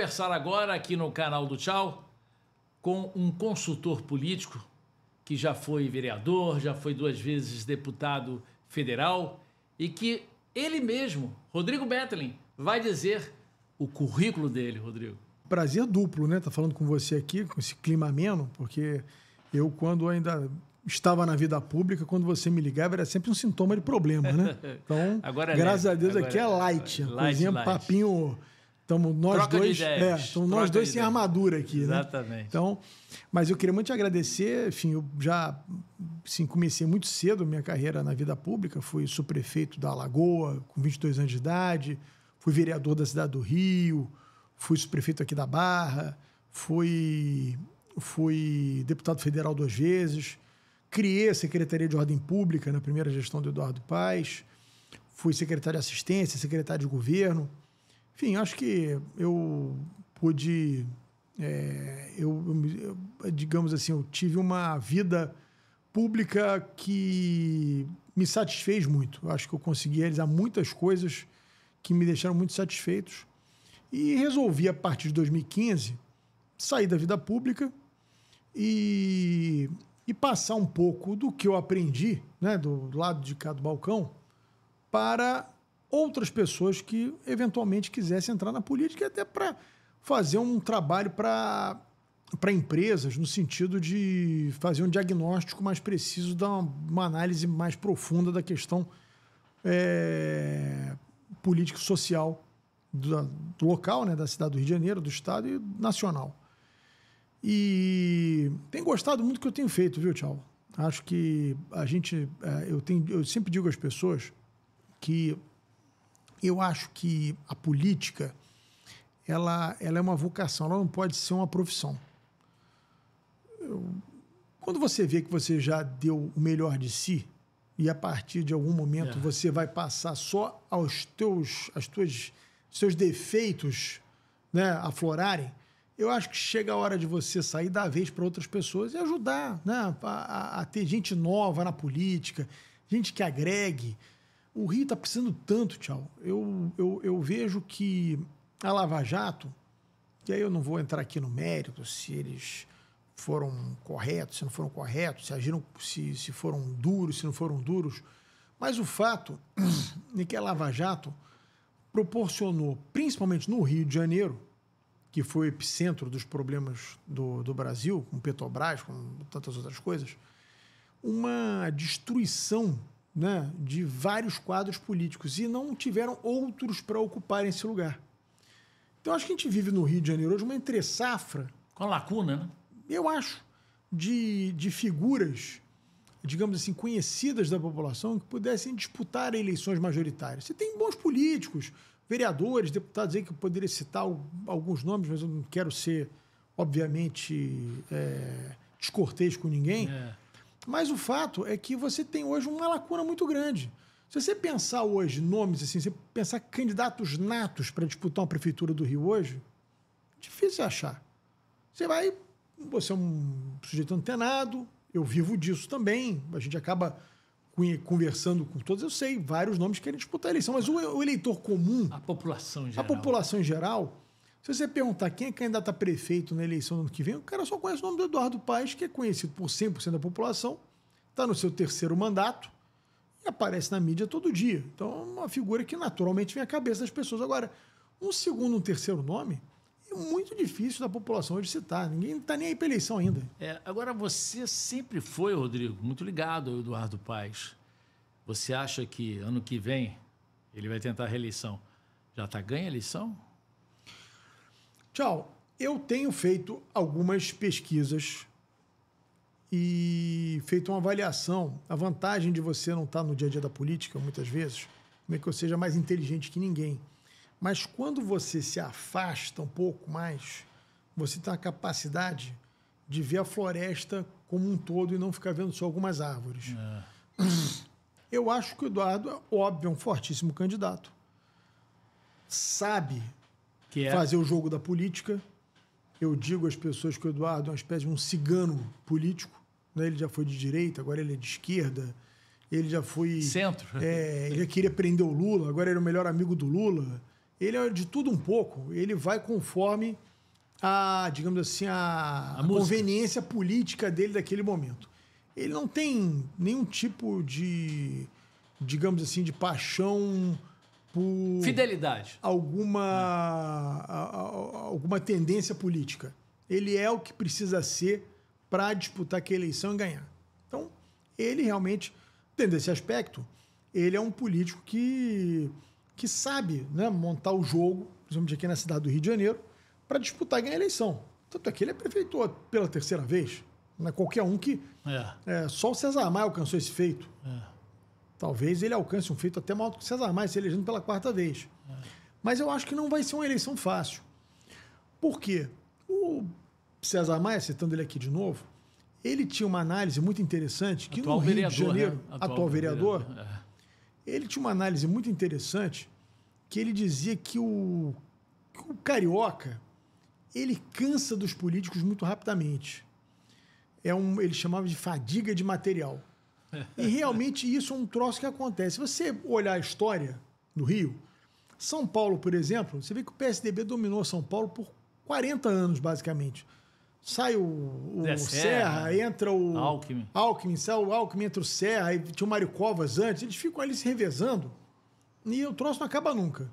conversar agora aqui no canal do Tchau com um consultor político que já foi vereador, já foi 2 vezes deputado federal e que ele mesmo, Rodrigo Bettelin, vai dizer o currículo dele, Rodrigo. Prazer duplo, né? Tá falando com você aqui, com esse clima ameno, porque eu, quando ainda estava na vida pública, quando você me ligava, era sempre um sintoma de problema, né? Então, graças a Deus, aqui é light. Coisinha, papinho. Estamos nós Troca dois. de ideias. Estamos nós dois sem armadura aqui, né? Exatamente. Então, mas eu queria muito te agradecer. Enfim, eu já comecei muito cedo a minha carreira na vida pública. Fui subprefeito da Alagoa, com 22 anos de idade. Fui vereador da cidade do Rio. Fui subprefeito aqui da Barra. Fui deputado federal 2 vezes. Criei a Secretaria de Ordem Pública na primeira gestão do Eduardo Paes. Fui secretário de Assistência, secretário de Governo. Enfim, acho que eu pude, digamos assim, eu tive uma vida pública que me satisfez muito. Eu acho que eu consegui realizar muitas coisas que me deixaram muito satisfeitos. E resolvi, a partir de 2015, sair da vida pública e passar um pouco do que eu aprendi, né, do lado de cá do balcão, para outras pessoas que eventualmente quisessem entrar na política e até para fazer um trabalho para empresas, no sentido de fazer um diagnóstico mais preciso, dar uma análise mais profunda da questão político-social do local, né, da cidade do Rio de Janeiro, do estado e nacional. E tenho gostado muito do que eu tenho feito, viu, Tchau? Acho que a gente... Eu sempre digo às pessoas que eu acho que a política ela é uma vocação, ela não pode ser uma profissão. Quando você vê que você já deu o melhor de si e a partir de algum momento você vai passar só aos seus defeitos, né, aflorarem, eu acho que chega a hora de você sair, dar a vez para outras pessoas e ajudar, né, a ter gente nova na política, gente que agregue. O Rio está precisando tanto, Tchau. Eu vejo que a Lava Jato, e aí eu não vou entrar aqui no mérito se eles foram corretos, se não foram corretos, se agiram, se foram duros, se não foram duros, mas o fato é que a Lava Jato proporcionou, principalmente no Rio de Janeiro, que foi o epicentro dos problemas do Brasil, com Petrobras, com tantas outras coisas, uma destruição, né, de vários quadros políticos e não tiveram outros para ocuparem esse lugar. Então, acho que a gente vive no Rio de Janeiro hoje uma entre-safra. Com lacuna, né? Eu acho, de figuras, digamos assim, conhecidas da população que pudessem disputar eleições majoritárias. Você tem bons políticos, vereadores, deputados aí, que eu poderia citar alguns nomes, mas eu não quero ser, obviamente, descortês com ninguém. Mas o fato é que você tem hoje uma lacuna muito grande. Se você pensar hoje nomes, assim, você pensar candidatos natos para disputar uma prefeitura do Rio hoje, difícil achar. Você é um sujeito antenado, eu vivo disso também, a gente acaba conversando com todos, eu sei, vários nomes querem disputar a eleição, mas o eleitor comum... A população em geral. Se você perguntar quem é candidato a prefeito na eleição do ano que vem, o cara só conhece o nome do Eduardo Paes, que é conhecido por 100% da população, está no seu 3º mandato e aparece na mídia todo dia. Então, é uma figura que naturalmente vem à cabeça das pessoas. Agora, um segundo, um terceiro nome é muito difícil da população hoje citar. Ninguém está nem aí para eleição ainda. Agora, você sempre foi, Rodrigo, muito ligado ao Eduardo Paes. Você acha que ano que vem ele vai tentar a reeleição? Já está ganha a eleição? Tchau. Eu tenho feito algumas pesquisas e feito uma avaliação. A vantagem de você não estar no dia a dia da política, muitas vezes, não é que eu seja mais inteligente que ninguém. Mas quando você se afasta um pouco mais, você tem a capacidade de ver a floresta como um todo e não ficar vendo só algumas árvores. Eu acho que o Eduardo, óbvio, é um fortíssimo candidato. Sabe fazer o jogo da política. Eu digo às pessoas que o Eduardo é uma espécie de um cigano político, né? Ele já foi de direita, agora ele é de esquerda. Ele já foi... Centro. Ele já queria prender o Lula, agora ele é o melhor amigo do Lula. ele é de tudo um pouco, ele vai conforme a, digamos assim, a conveniência política dele daquele momento. Ele não tem nenhum tipo de, digamos assim, de paixão por... Fidelidade. Alguma tendência política. Ele é o que precisa ser para disputar aquela eleição e ganhar. Então, ele realmente, tendo esse aspecto, ele é um político que sabe, né, montar o jogo, principalmente aqui na cidade do Rio de Janeiro, para disputar e ganhar a eleição. Tanto é que ele é prefeito pela terceira vez. Não é qualquer um que... só o César Maia alcançou esse feito. Talvez ele alcance um feito até maior do que o César Maia, se elegendo pela quarta vez. Mas eu acho que não vai ser uma eleição fácil. Por quê? O César Maia, citando ele aqui de novo, ele tinha uma análise muito interessante, que atual no Rio vereador, de Janeiro, né? atual vereador, ele tinha uma análise muito interessante, que ele dizia que o carioca, ele cansa dos políticos muito rapidamente. Ele chamava de fadiga de material. E realmente isso é um troço que acontece. Se você olhar a história do Rio, São Paulo, por exemplo, você vê que o PSDB dominou São Paulo por 40 anos, basicamente. Sai o Serra, entra o Alckmin, sai o Alckmin, entra o Serra, aí tinha o Mário Covas antes, eles ficam ali se revezando e o troço não acaba nunca.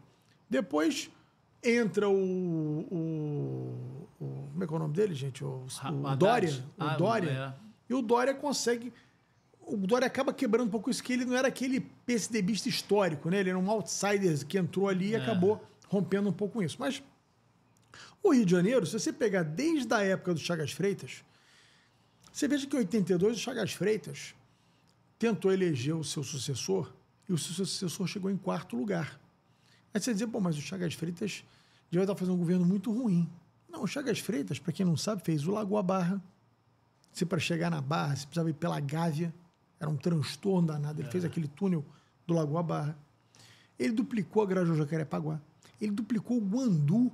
Depois entra como é que é o nome dele, gente? O Dória. O Dória. E o Dória consegue... O Dória acaba quebrando um pouco isso, que ele não era aquele PSDBista histórico, né? Ele era um outsider que entrou ali e acabou rompendo um pouco com isso. Mas o Rio de Janeiro, se você pegar desde a época do Chagas Freitas, você veja que em 82 o Chagas Freitas tentou eleger o seu sucessor e o seu sucessor chegou em 4º lugar. Aí você dizer, mas o Chagas Freitas já vai estar fazendo um governo muito ruim. Não, o Chagas Freitas, para quem não sabe, fez o Lagoa Barra. Se para chegar na Barra, você precisava ir pela Gávea. Era um transtorno danado. Ele fez aquele túnel do Lagoa Barra. Ele duplicou a Grajaú Jacarepaguá. Ele duplicou o Guandu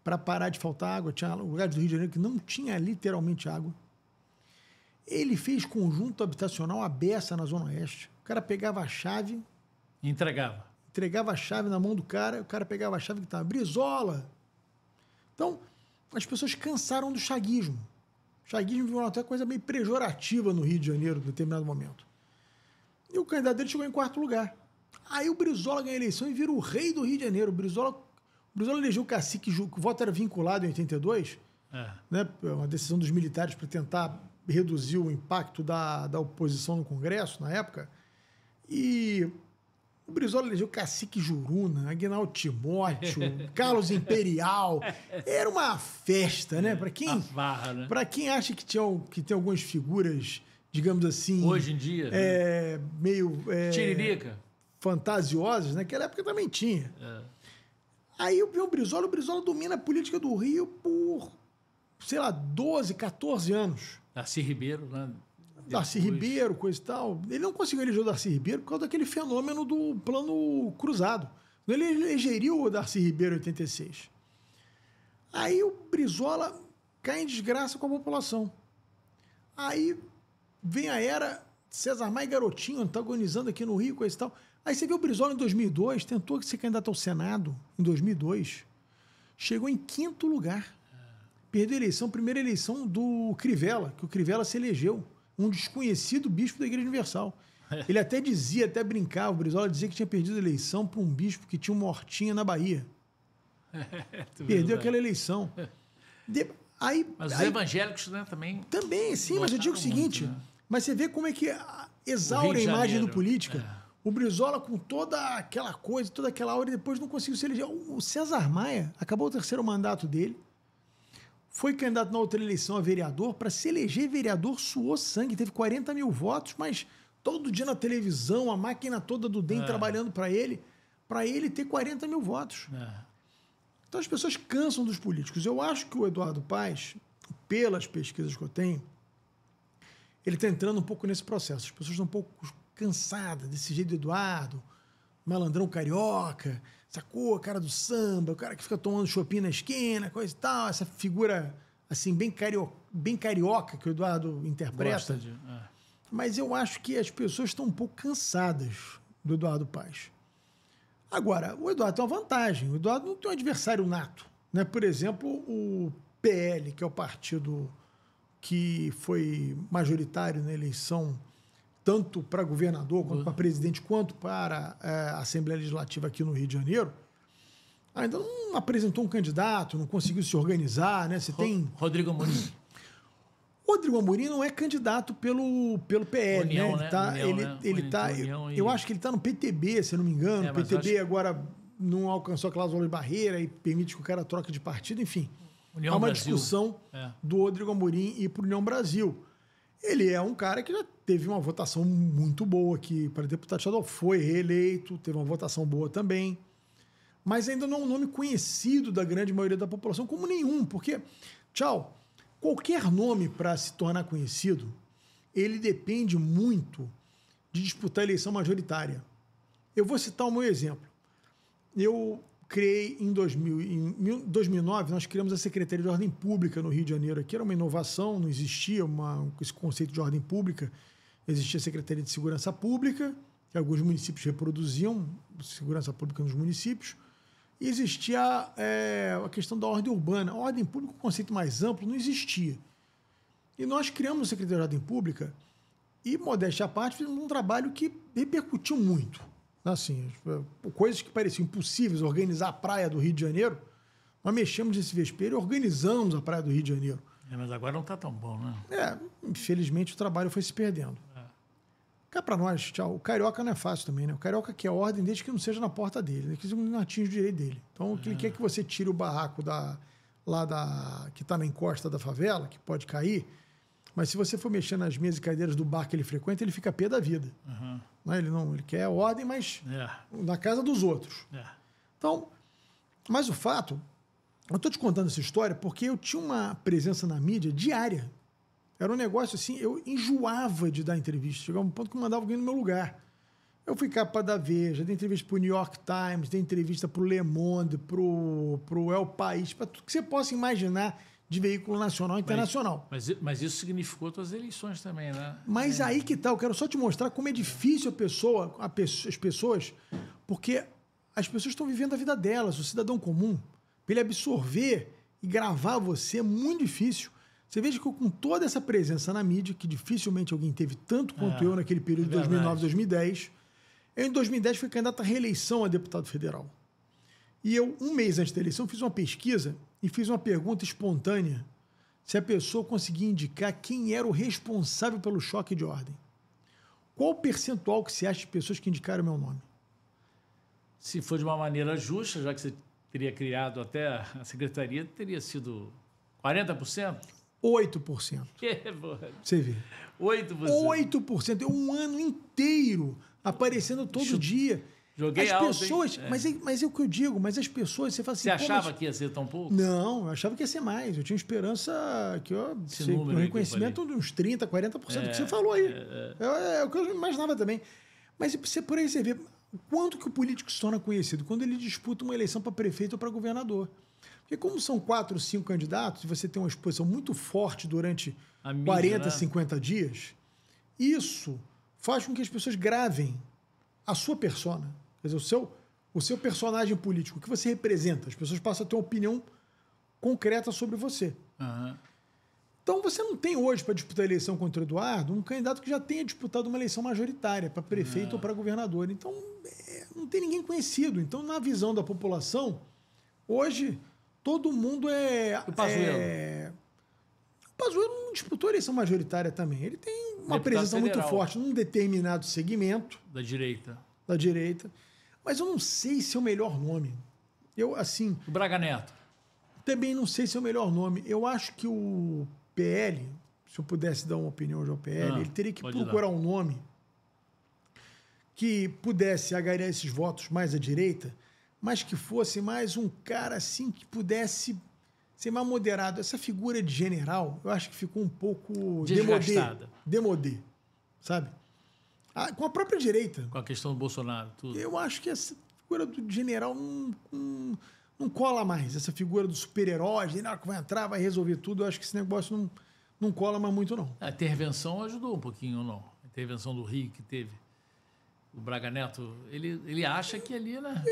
para parar de faltar água. Tinha lugares do Rio de Janeiro que não tinha literalmente água. Ele fez conjunto habitacional à beça na Zona Oeste. O cara pegava a chave... Entregava a chave na mão do cara, o cara pegava a chave que estava Brizola. Então, as pessoas cansaram do chaguismo. O chaguismo virou até coisa meio pejorativa no Rio de Janeiro, em determinado momento. E o candidato dele chegou em 4º lugar. Aí o Brizola ganha a eleição e vira o rei do Rio de Janeiro. O Brizola elegeu o cacique, o voto era vinculado em 82, né, uma decisão dos militares para tentar reduzir o impacto da oposição no Congresso, na época. E o Brizola elegeu Cacique Juruna, Aguinaldo Timóteo, Carlos Imperial. Era uma festa, né? Para quem, né? Para quem acha que tem algumas figuras, digamos assim... Hoje em dia. Meio... Tiririca. Fantasiosas, naquela época também tinha. Aí vem o Brizola domina a política do Rio por, sei lá, 12, 14 anos. Darcy Ribeiro, né? Darcy Ribeiro, coisa e tal. Ele não conseguiu eleger o Darcy Ribeiro por causa daquele fenômeno do plano cruzado. Ele elegeria o Darcy Ribeiro em 86. Aí o Brizola cai em desgraça com a população. Aí vem a era César Maia e Garotinho antagonizando aqui no Rio, coisa e tal. Aí você vê o Brizola em 2002, tentou ser candidato ao Senado em 2002. Chegou em 5º lugar. Perdeu a eleição, primeira eleição do Crivella, que o Crivella se elegeu. Um desconhecido bispo da Igreja Universal. Ele até brincava, o Brizola dizia que tinha perdido a eleição para um bispo que tinha uma hortinha na Bahia. Perdeu aquela eleição. Mas os evangélicos, né, também... Também, sim, mas eu digo o seguinte, muito, né? Mas você vê como é que exaure a imagem do política. O Brizola com toda aquela coisa, toda aquela aura, e depois não conseguiu se eleger. O César Maia acabou o 3º mandato dele, foi candidato na outra eleição a vereador. Para se eleger vereador, suou sangue. Teve 40 mil votos, mas todo dia na televisão, a máquina toda do DEM trabalhando para ele ter 40 mil votos. Então as pessoas cansam dos políticos. Eu acho que o Eduardo Paes, pelas pesquisas que eu tenho, ele está entrando um pouco nesse processo. As pessoas estão um pouco cansadas desse jeito do Eduardo, malandrão carioca, sacou? A cara do samba, o cara que fica tomando choppinho na esquina, coisa e tal, essa figura assim, bem carioca que o Eduardo interpreta. Mas eu acho que as pessoas estão um pouco cansadas do Eduardo Paes. Agora, o Eduardo tem uma vantagem. O Eduardo não tem um adversário nato. Né? Por exemplo, o PL, que é o partido que foi majoritário na eleição, tanto para governador, quanto para presidente, quanto para a Assembleia Legislativa aqui no Rio de Janeiro, ainda não apresentou um candidato, não conseguiu se organizar. Né? Você tem... Rodrigo Amorim. Rodrigo Amorim não é candidato pelo PL, União, né? União Eu acho que ele está no PTB, se eu não me engano. O PTB acho... agora não alcançou a cláusula de barreira e permite que o cara troque de partido, enfim. União Há uma Brasil. discussão do Rodrigo Amorim ir para o União Brasil. Ele é um cara que já teve uma votação muito boa aqui para deputado estadual, foi reeleito, teve uma votação boa também, mas ainda não é um nome conhecido da grande maioria da população como nenhum, porque, qualquer nome para se tornar conhecido, ele depende muito de disputar a eleição majoritária. Eu vou citar o meu exemplo. Eu criei em 2009, nós criamos a Secretaria de Ordem Pública no Rio de Janeiro. Aqui era uma inovação, não existia esse conceito de ordem pública. Existia a Secretaria de Segurança Pública, que alguns municípios reproduziam, segurança pública nos municípios. E existia a questão da ordem urbana. A ordem pública, um conceito mais amplo, não existia. E nós criamos a Secretaria de Ordem Pública e, modéstia à parte, fizemos um trabalho que repercutiu muito. Assim, coisas que pareciam impossíveis, organizar a praia do Rio de Janeiro, nós mexemos nesse vespeiro e organizamos a praia do Rio de Janeiro. Mas agora não está tão bom, né? Infelizmente o trabalho foi se perdendo. Cá para nós, o carioca não é fácil também, né? O carioca quer ordem desde que não seja na porta dele, né? Que não atinge o direito dele. Então, ele quer que você tire o barraco que está na encosta da favela, que pode cair, mas se você for mexer nas mesas e cadeiras do bar que ele frequenta, ele fica pé da vida. Ele quer ordem, mas na casa dos outros. Então, mas o fato, eu estou te contando essa história porque eu tinha uma presença na mídia diária. Era um negócio assim, eu enjoava de dar entrevista. Chegava um ponto que eu mandava alguém no meu lugar. Eu fui capa da Veja, dei entrevista para o New York Times, dei entrevista para o Le Monde, para o El País, para tudo que você possa imaginar de veículo nacional e internacional. Mas isso significou as eleições também, né? Mas aí que tá, eu quero só te mostrar como é difícil as pessoas, porque as pessoas estão vivendo a vida delas, o cidadão comum, para ele absorver e gravar você é muito difícil. Você veja que com toda essa presença na mídia, que dificilmente alguém teve tanto quanto eu naquele período de 2009, 2010, eu em 2010 fui candidato à reeleição a deputado federal. E eu, um mês antes da eleição, fiz uma pesquisa e fiz uma pergunta espontânea se a pessoa conseguia indicar quem era o responsável pelo choque de ordem. Qual o percentual que você acha de pessoas que indicaram meu nome? Se for de uma maneira justa, já que você teria criado até a secretaria, teria sido 40%? 8%. Você vê. 8%. 8%. É um ano inteiro aparecendo todo dia. Joguei as alto, pessoas, mas é o que eu digo, mas as pessoas, você fala assim... Você achava que ia ser tão pouco? Não, eu achava que ia ser mais. Eu tinha esperança que o reconhecimento de uns 30%, 40% do que você falou aí. É o que eu imaginava também. Mas por aí você vê quanto que o político se torna conhecido quando ele disputa uma eleição para prefeito ou para governador. Porque como são 4 ou 5 candidatos e você tem uma exposição muito forte durante 40, 50 dias, isso faz com que as pessoas gravem a sua persona. Quer dizer, o seu personagem político, o que você representa. As pessoas passam a ter uma opinião concreta sobre você. Então, você não tem hoje, para disputar a eleição contra o Eduardo, um candidato que já tenha disputado uma eleição majoritária para prefeito ou para governador. Então, não tem ninguém conhecido. Então, na visão da população, hoje, todo mundo O Pazuello. O Pazuello não disputou a eleição majoritária também. Ele tem uma presença muito forte num determinado segmento. Da direita. Mas eu não sei se é o melhor nome. O Braga Neto. Também não sei se é o melhor nome. Eu acho que o PL, se eu pudesse dar uma opinião hoje ao PL, ele teria que procurar um nome que pudesse agariar esses votos mais à direita, mas que fosse mais um cara assim que pudesse ser mais moderado. Essa figura de general, eu acho que ficou um pouco demodê, sabe? Com a própria direita. Com a questão do Bolsonaro, tudo. Eu acho que essa figura do general não cola mais. Essa figura do super-herói, general que vai entrar, vai resolver tudo. Eu acho que esse negócio não cola mais muito, não. A intervenção ajudou um pouquinho, ou não? A intervenção do Rio que teve. o Braga Neto, ele acha que ali, né?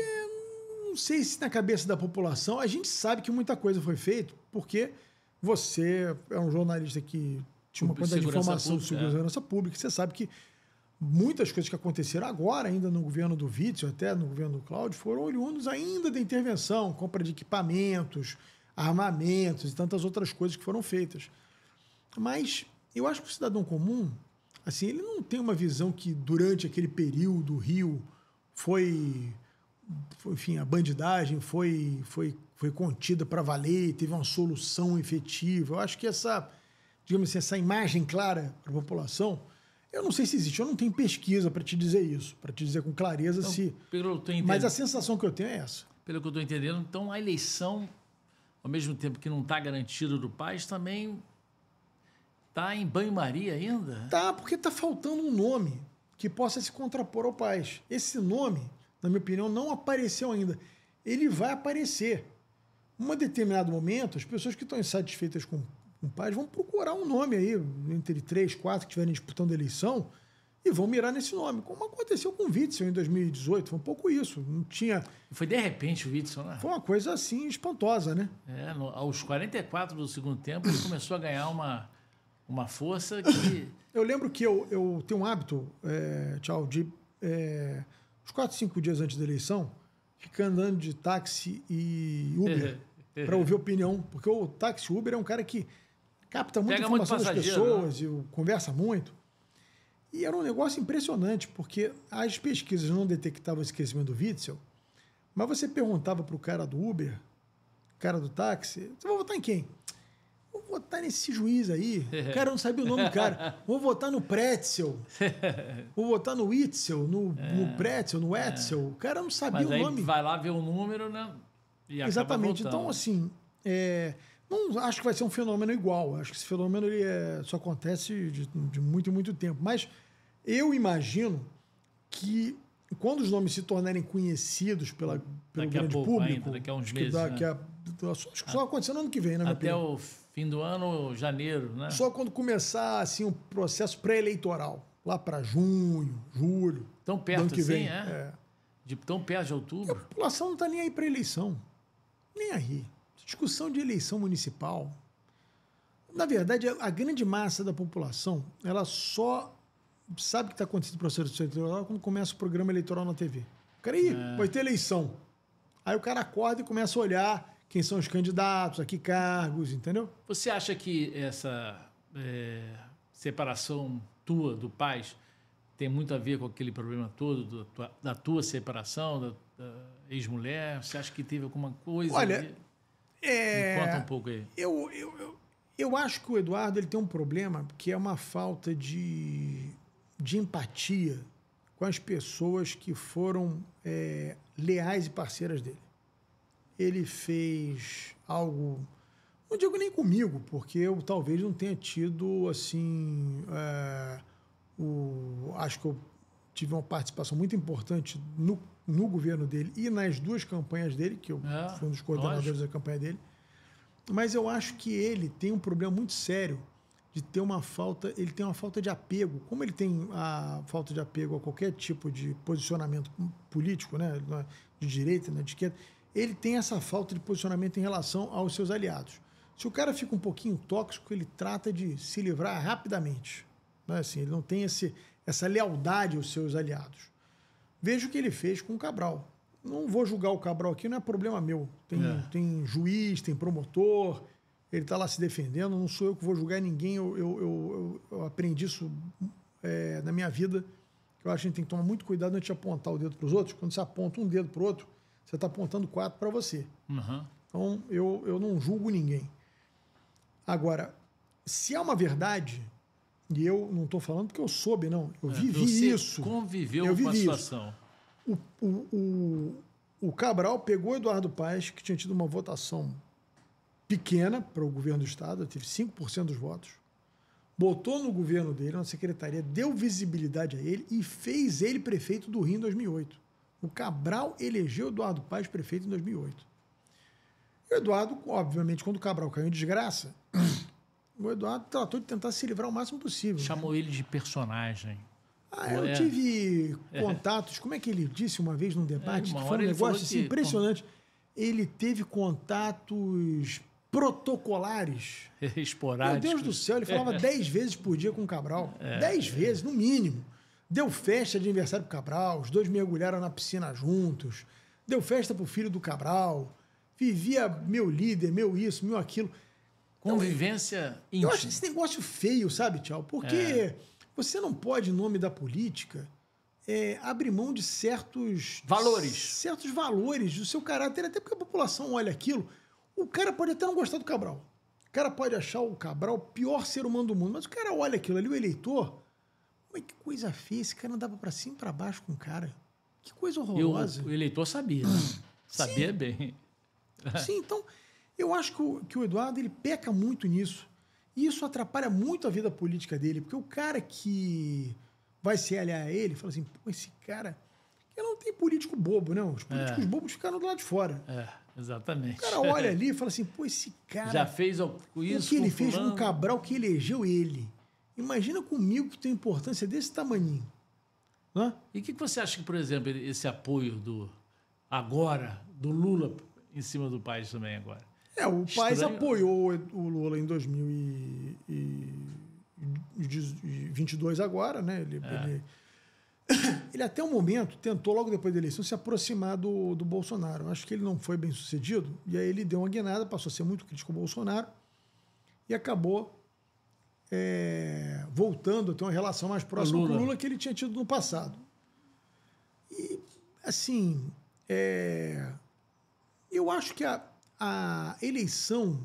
Não sei se na cabeça da população, a gente sabe que muita coisa foi feita, porque você é um jornalista que tinha uma quantidade de informação de segurança pública, você sabe que muitas coisas que aconteceram agora, ainda no governo do Witzel, até no governo do Cláudio, foram oriundos ainda da intervenção, compra de equipamentos, armamentos e tantas outras coisas que foram feitas. Mas eu acho que o cidadão comum, assim, ele não tem uma visão que durante aquele período o Rio enfim, a bandidagem foi contida para valer, teve uma solução efetiva. Eu acho que digamos assim, essa imagem clara para a população, eu não sei se existe, eu não tenho pesquisa para te dizer isso, para te dizer com clareza então, mas a sensação que eu tenho é essa. Pelo que eu estou entendendo, então a eleição, ao mesmo tempo que não está garantida do Paes, também está em banho-maria ainda? Tá, porque está faltando um nome que possa se contrapor ao Paes. Esse nome, na minha opinião, não apareceu ainda. Ele vai aparecer. Em um determinado momento, as pessoas que estão insatisfeitas com o Paes vão procurar um nome aí, entre 3, 4 que estiverem disputando a eleição, e vão mirar nesse nome. Como aconteceu com o Witzel em 2018. Foi um pouco isso. Não tinha... Foi de repente o Witzel, né? Foi uma coisa assim espantosa, né? Aos 44 do segundo tempo, ele começou a ganhar uma força que... Eu lembro que eu tenho um hábito, tchau, de uns 4, 5 dias antes da eleição, ficar andando de táxi e Uber para ouvir opinião. Porque o táxi Uber é um cara que capta muita informação das pessoas, né? E conversa muito. E era um negócio impressionante, porque as pesquisas não detectavam esse crescimento do Witzel, mas você perguntava para o cara do Uber, cara do táxi, você vai votar em quem? Vou votar nesse juiz aí. O cara não sabia o nome do cara. Vou votar no Pretzel. Vou votar no Witzel, no Pretzel, no Wetzel. O cara não sabia o nome. Mas vai lá ver o número, né? E exatamente. Então, assim, não acho que vai ser um fenômeno igual. Acho que esse fenômeno só acontece de muito e muito tempo. Mas eu imagino que quando os nomes se tornarem conhecidos pelo grande público... Ainda, daqui a uns meses, acho que só acontecendo no ano que vem, né, até o fim do ano, janeiro, né? Só quando começar assim, um processo pré-eleitoral, lá para junho, julho. Tão perto que assim, vem. De tão perto de outubro? A população não está nem aí para eleição. Nem aí. Discussão de eleição municipal. Na verdade, a grande massa da população, ela só sabe que está acontecendo o processo eleitoral quando começa o programa eleitoral na TV. O cara aí, vai ter eleição. Aí o cara acorda e começa a olhar quem são os candidatos, a que cargos, entendeu? Você acha que essa separação tua do Paes tem muito a ver com aquele problema todo da tua separação, da ex-mulher? Você acha que teve alguma coisa? Olha, me conta um pouco aí. Eu acho que o Eduardo ele tem um problema que é uma falta de empatia com as pessoas que foram leais e parceiras dele. Ele fez algo, não digo nem comigo, porque eu talvez não tenha tido, assim, acho que eu tive uma participação muito importante no governo dele e nas duas campanhas dele, que eu fui um dos coordenadores da campanha dele, mas eu acho que ele tem um problema muito sério de ter ele tem uma falta de apego, como ele tem a falta de apego a qualquer tipo de posicionamento político, né, de direita, né, de esquerda, ele tem essa falta de posicionamento em relação aos seus aliados. Se o cara fica um pouquinho tóxico, ele trata de se livrar rapidamente. Não é assim, ele não tem essa lealdade aos seus aliados. Veja o que ele fez com o Cabral. Não vou julgar o Cabral aqui, não é problema meu. Tem juiz, tem promotor, ele está lá se defendendo, não sou eu que vou julgar ninguém. Eu aprendi isso na minha vida, que eu acho que a gente tem que tomar muito cuidado antes de apontar o dedo para os outros. Quando você aponta um dedo para o outro, você está apontando 4 para você. Uhum. Então, eu não julgo ninguém. Agora, se é uma verdade, e eu não estou falando porque eu soube, não. Eu vivi isso. Conviveu com a situação. O Cabral pegou o Eduardo Paes, que tinha tido uma votação pequena para o governo do Estado, teve 5% dos votos, botou no governo dele, na secretaria, deu visibilidade a ele e fez ele prefeito do Rio em 2008. O Cabral elegeu o Eduardo Paes prefeito em 2008. O Eduardo, obviamente, quando o Cabral caiu em desgraça, o Eduardo tratou de tentar se livrar o máximo possível. Chamou ele de personagem. Eu tive contatos, como é que ele disse uma vez num debate, que foi um negócio assim, impressionante. Ele teve contatos protocolares. Esporádicos. Meu Deus do céu, ele falava 10 vezes por dia com o Cabral. 10 vezes, no mínimo. Deu festa de aniversário pro Cabral, os dois mergulharam na piscina juntos. Deu festa pro filho do Cabral. Vivia meu líder, meu isso, meu aquilo. Convivência íntima. Eu acho esse negócio feio, sabe, Tchau? Porque você não pode, em nome da política, abrir mão de certos valores do seu caráter, até porque a população olha aquilo. O cara pode até não gostar do Cabral. O cara pode achar o Cabral o pior ser humano do mundo, mas o cara olha aquilo ali, o eleitor, que coisa feia, esse cara andava pra cima e pra baixo com o cara. Que coisa horrorosa. O eleitor sabia, né? Sabia Sim. bem. Sim, então, eu acho que o Eduardo ele peca muito nisso. E isso atrapalha muito a vida política dele, porque o cara que vai se aliar a ele fala assim, pô, esse cara... Eu não tenho político bobo, não. Os políticos bobos ficaram do lado de fora. Exatamente. O cara olha ali e fala assim, pô, esse cara... Já fez isso o que ele fez com o Cabral, que elegeu ele. Imagina comigo que tem importância desse tamaninho. Hã? E o que você acha que, por exemplo, esse apoio do Lula em cima do Paes também agora? O Paes apoiou o Lula em 2022 agora, né? Ele até o momento tentou, logo depois da eleição, se aproximar do Bolsonaro. Acho que ele não foi bem sucedido. E aí ele deu uma guinada, passou a ser muito crítico ao Bolsonaro e acabou voltando a ter uma relação mais próxima com o Lula que ele tinha tido no passado. E, assim, eu acho que a eleição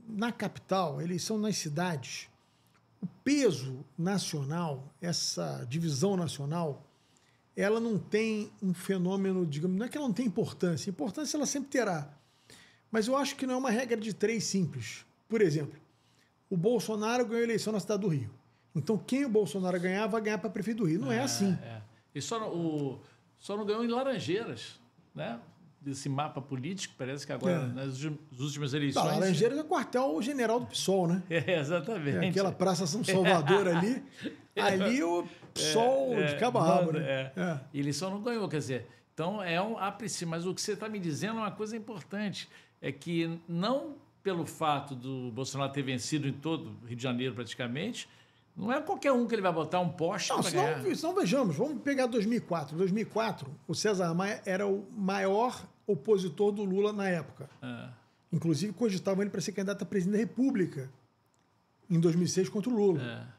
na capital, a eleição nas cidades, o peso nacional, essa divisão nacional, ela não tem um fenômeno, digamos, não é que ela não tem importância. Importância ela sempre terá. Mas eu acho que não é uma regra de 3 simples. Por exemplo, o Bolsonaro ganhou a eleição na cidade do Rio. Então, quem o Bolsonaro ganhar, vai ganhar para prefeito do Rio. Não é assim. E só não ganhou em Laranjeiras, né? Desse mapa político, parece que agora, nas últimas eleições... Laranjeiras é o quartel-general do PSOL, né? Exatamente. Aquela Praça São Salvador ali. Ali o PSOL de cabo a rabo, né? Ele só não ganhou, quer dizer... Então, mas o que você está me dizendo é uma coisa importante. É que não pelo fato do Bolsonaro ter vencido em todo o Rio de Janeiro, praticamente, não é qualquer um que ele vai botar um poste para ganhar. Senão, vejamos, vamos pegar 2004. Em 2004, o César Maia era o maior opositor do Lula na época. Inclusive, cogitavam ele para ser candidato a presidente da República em 2006 contra o Lula.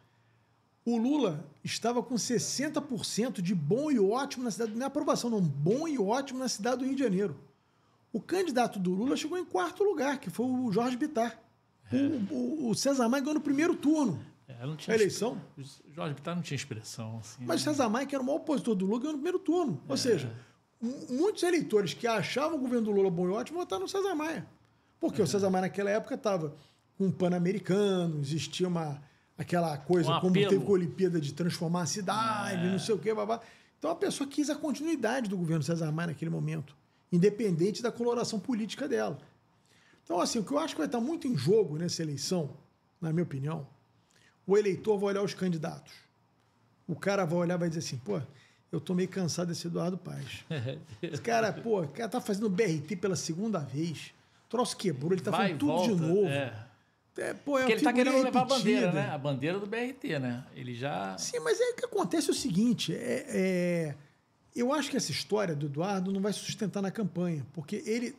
O Lula estava com 60% de bom e ótimo na cidade, não é aprovação, não, bom e ótimo na cidade do Rio de Janeiro. O candidato do Lula chegou em 4º lugar, que foi o Jorge Bittar. O César Maia ganhou no primeiro turno. A eleição. O Jorge Bittar não tinha expressão. Assim, mas César Maia, que era o maior opositor do Lula, ganhou no primeiro turno. Ou seja, muitos eleitores que achavam o governo do Lula bom e ótimo votaram no César Maia. Porque o César Maia, naquela época, estava com um Pan-Americano, existia aquela coisa, como teve com a Olimpíada de transformar a cidade, não sei o quê, babá. Então a pessoa quis a continuidade do governo César Maia naquele momento, independente da coloração política dela. Então, assim, o que eu acho que vai estar muito em jogo nessa eleição, na minha opinião, o eleitor vai olhar os candidatos. O cara vai olhar e vai dizer assim, pô, eu tô meio cansado desse Eduardo Paes. Esse cara, o cara tá fazendo BRT pela 2ª vez. O troço quebrou, ele tá fazendo tudo de novo. Porque ele tá querendo levar a bandeira, né? A bandeira do BRT, né? Ele já... Sim, mas aí o que acontece é o seguinte, eu acho que essa história do Eduardo não vai sustentar na campanha, porque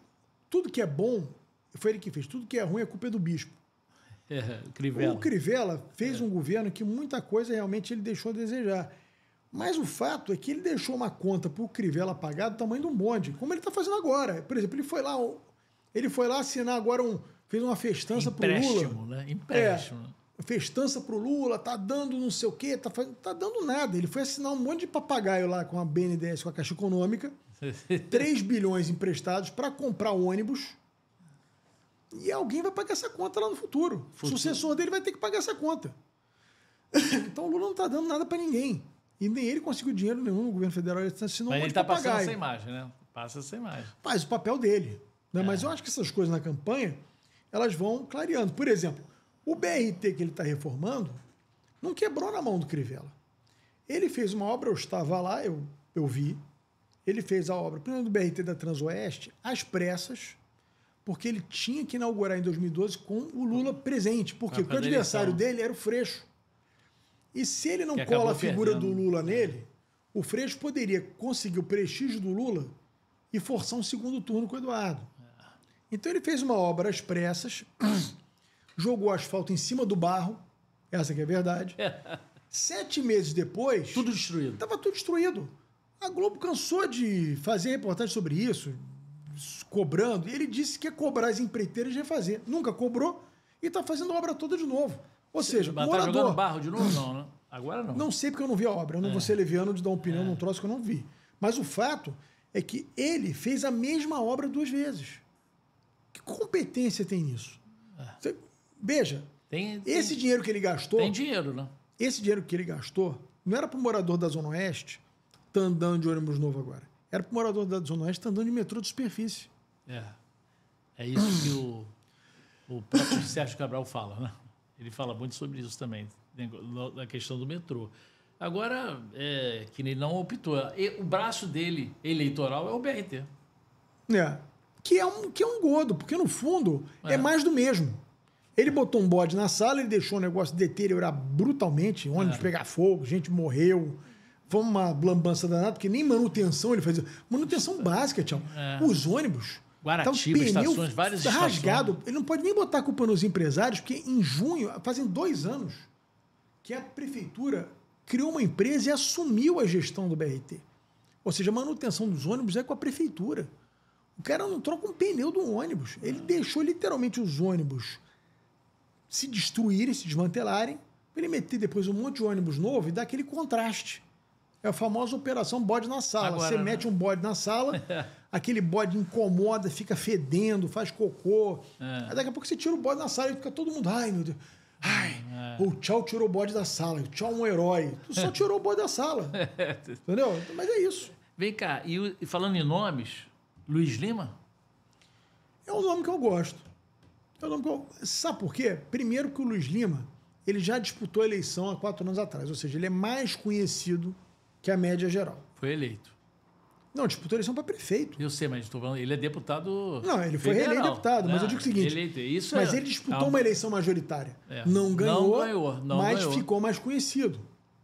tudo que é bom, foi ele que fez, tudo que é ruim, a culpa é do bispo. Crivella. O Crivella fez um governo que muita coisa realmente ele deixou a desejar. Mas o fato é que ele deixou uma conta para o Crivella pagar do tamanho de um bonde, como ele está fazendo agora. Por exemplo, ele foi lá assinar agora fez uma festança para o Lula. Empréstimo, né? Empréstimo. Festança para o Lula, tá dando não sei o quê, tá dando nada. Ele foi assinar um monte de papagaio lá com a BNDES, com a Caixa Econômica, 3 bilhões emprestados para comprar ônibus. E alguém vai pagar essa conta lá no futuro. O sucessor dele vai ter que pagar essa conta. Então o Lula não está dando nada para ninguém. E nem ele conseguiu dinheiro nenhum no governo federal. Ele assinou Mas ele está passando essa imagem, né? Passa essa imagem. Faz o papel dele. Né? Mas eu acho que essas coisas na campanha, elas vão clareando. Por exemplo, o BRT que ele está reformando não quebrou na mão do Crivella. Ele fez uma obra, eu estava lá, eu vi. Ele fez a obra, primeiro do BRT da Transoeste, às pressas, porque ele tinha que inaugurar em 2012 com o Lula presente. Por quê? Porque o adversário dele era o Freixo. E se ele não cola a figura do Lula nele, o Freixo poderia conseguir o prestígio do Lula e forçar um segundo turno com o Eduardo. Então ele fez uma obra às pressas, jogou asfalto em cima do barro, essa que é a verdade. 7 meses depois... Tudo destruído. Estava tudo destruído. A Globo cansou de fazer reportagem sobre isso, cobrando. E ele disse que ia cobrar as empreiteiras e refazer. Nunca cobrou e está fazendo a obra toda de novo. Ou seja, mas tá jogando barro de novo? Não, né? Agora não. Não sei porque eu não vi a obra. Eu não vou ser leviano de dar uma opinião num troço que eu não vi. Mas o fato é que ele fez a mesma obra 2 vezes. Que competência tem nisso? Veja, esse dinheiro que ele gastou... Tem dinheiro, né? Esse dinheiro que ele gastou não era para o morador da Zona Oeste tá andando de ônibus novo agora. Era para o morador da Zona Oeste tá andando de metrô de superfície. É isso que o próprio Sérgio Cabral fala, né? Ele fala muito sobre isso também, na questão do metrô. Agora, que ele não optou. O braço dele, eleitoral, é o BRT. Que é um godo, porque no fundo é mais do mesmo. Ele botou um bode na sala, ele deixou o negócio deteriorar brutalmente, ônibus pegar fogo, gente morreu. Foi uma lambança danada, porque nem manutenção ele fazia. Manutenção básica, tchau. Os ônibus... Guaratiba, estações, várias rasgado. estações. Ele não pode nem botar a culpa nos empresários, porque em junho, fazem 2 anos, que a prefeitura criou uma empresa e assumiu a gestão do BRT. Ou seja, a manutenção dos ônibus é com a prefeitura. O cara não troca um pneu do ônibus. Ele deixou literalmente os ônibus se destruírem, se desmantelarem, para ele meter depois um monte de ônibus novo e dar aquele contraste. É a famosa operação bode na sala. Agora, você mete um bode na sala, aquele bode incomoda, fica fedendo, faz cocô. Aí daqui a pouco você tira o bode na sala e fica todo mundo, ai meu Deus, o Tchau tirou o bode da sala, o Tchau é um herói. Tu só tirou o bode da sala. Entendeu? Mas é isso. Vem cá, e falando em nomes, Luiz Lima? É um nome que eu gosto. Sabe por quê? Primeiro que o Luiz Lima, ele já disputou a eleição há 4 anos atrás, ou seja, ele é mais conhecido que a média geral. Foi eleito. Não, disputou a eleição para prefeito. Eu sei, mas estou falando, ele é deputado. Não, ele foi reeleito deputado, mas eu digo o seguinte: ele disputou uma eleição majoritária. Não ganhou, mas ficou mais conhecido.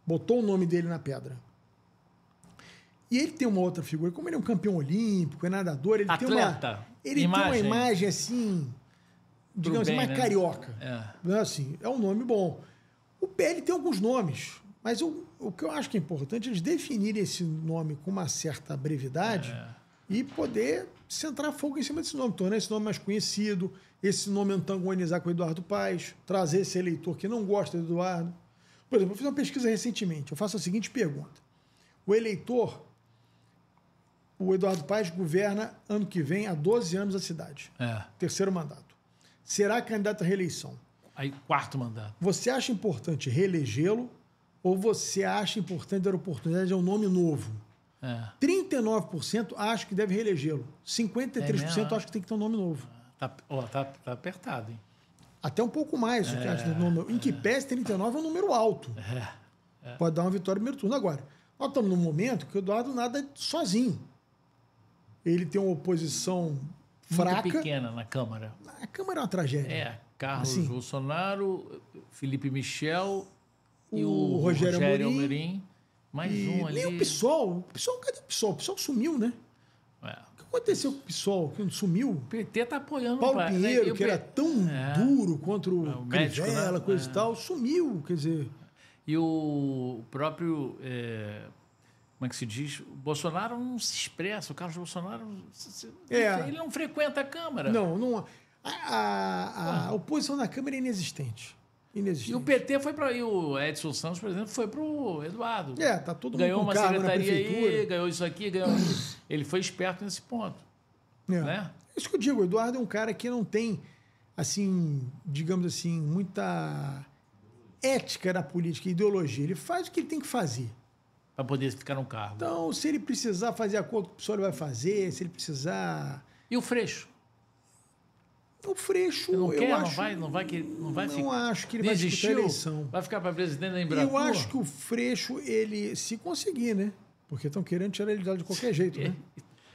Botou o nome dele na pedra. E ele tem uma outra figura, como ele é um campeão olímpico, é nadador, ele tem uma imagem assim, digamos assim, mais carioca. É um nome bom. O PL tem alguns nomes, mas o que eu acho que é importante é eles definirem esse nome com uma certa brevidade e poder centrar fogo em cima desse nome, tornar esse nome mais conhecido, esse nome antagonizar com o Eduardo Paes, trazer esse eleitor que não gosta do Eduardo. Por exemplo, eu fiz uma pesquisa recentemente, eu faço a seguinte pergunta. O Eduardo Paes governa ano que vem há 12 anos a cidade. 3º mandato. Será candidato à reeleição. Aí, 4º mandato. Você acha importante reelegê-lo ou você acha importante dar oportunidade a um nome novo? 39% acham que deve reelegê-lo. 53% acham que tem que ter um nome novo. Tá apertado, hein? Até um pouco mais. Em que pese 39 é um número alto. Pode dar uma vitória no primeiro turno. Agora, nós estamos num momento que o Eduardo nada sozinho. Ele tem uma oposição fraca. Muito pequena na Câmara. A Câmara é uma tragédia. Carlos Bolsonaro, Felipe Michel e o Rogério Amorim. Mais um ali. Nem o PSOL. Cadê o PSOL? O PSOL sumiu, né? O que aconteceu com o PSOL? Que sumiu? O PT está apoiando Paulo Pinheiro, que era tão duro contra o médico, Crivella, coisa e tal, sumiu. Quer dizer... E o próprio... como é que se diz? O Bolsonaro não se expressa. O Carlos Bolsonaro... Ele não frequenta a Câmara. Não. A oposição na Câmara é inexistente. E o PT foi para... E o Edson Santos, por exemplo, foi para o Eduardo. Tá todo mundo ganhou com uma cargo na secretaria prefeitura. aí, ganhou isso aqui, ganhou... Ele foi esperto nesse ponto. Né? Isso que eu digo. O Eduardo é um cara que não tem, assim, digamos assim, muita ética na política, ideologia. Ele faz o que ele tem que fazer. Para poder ficar no cargo. Então, se ele precisar fazer acordo com o pessoal, ele vai fazer. Se ele precisar... E o Freixo? O Freixo, Ele não quer, acho... não vai ficar. Não acho que ele vai disputar a eleição. Vai ficar para presidente da Embratur? Eu acho que o Freixo, ele, se conseguir, né? Porque estão querendo tirar ele de lá de qualquer jeito, né?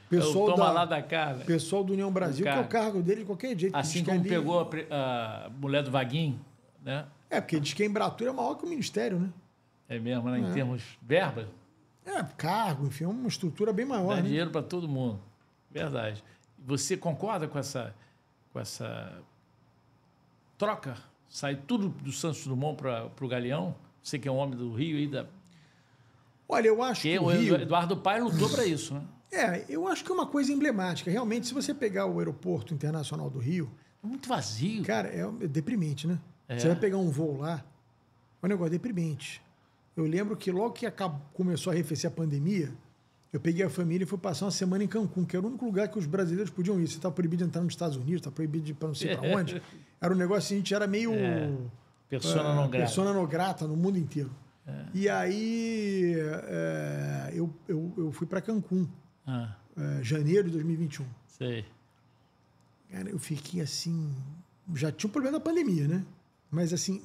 Pessoal toma lá da cara. Pessoal do União Brasil, que é o cargo dele de qualquer jeito. Assim como pegou a mulher do Vaguinho, né? Porque diz que a Embratur é maior que o Ministério, né? É mesmo, né? Em termos de verba? Cargo, enfim, é uma estrutura bem maior. Dá né? dinheiro para todo mundo. Verdade. Você concorda com essa troca? Sai tudo do Santos Dumont para o Galeão? Você que é um homem do Rio e da... Olha, eu acho que o Rio... Eduardo Paes lutou para isso, né? Eu acho que é uma coisa emblemática. Realmente, se você pegar o Aeroporto Internacional do Rio... É muito vazio. Cara, é deprimente, né? Você vai pegar um voo lá, é um negócio deprimente. Eu lembro que logo que começou a arrefecer a pandemia, eu peguei a família e fui passar uma semana em Cancún, que era o único lugar que os brasileiros podiam ir. Você estava proibido de entrar nos Estados Unidos, estava proibido de ir para não sei para onde. Era um negócio assim, a gente era meio... Persona não grata. Persona não grata no mundo inteiro. E aí eu fui para Cancún, janeiro de 2021. Sei. Cara, eu fiquei assim... Já tinha o problema da pandemia, né? Mas assim,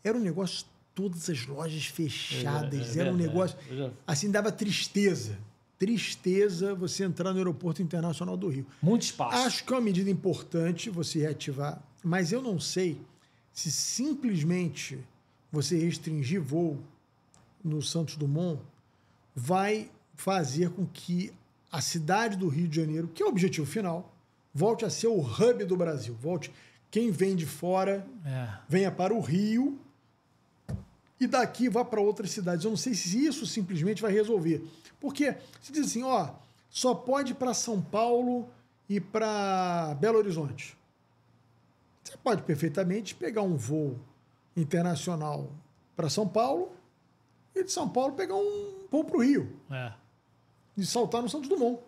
era um negócio... Todas as lojas fechadas, era um negócio... Assim, dava tristeza. Tristeza você entrar no Aeroporto Internacional do Rio. Muito espaço. Acho que é uma medida importante você reativar, mas eu não sei se simplesmente você restringir voo no Santos Dumont vai fazer com que a cidade do Rio de Janeiro, que é o objetivo final, volte a ser o hub do Brasil. Quem vem de fora venha para o Rio e daqui vá para outras cidades. Eu não sei se isso simplesmente vai resolver. Porque se diz assim, só pode ir para São Paulo e para Belo Horizonte. Você pode perfeitamente pegar um voo internacional para São Paulo e de São Paulo pegar um voo para o Rio. E saltar no Santos Dumont.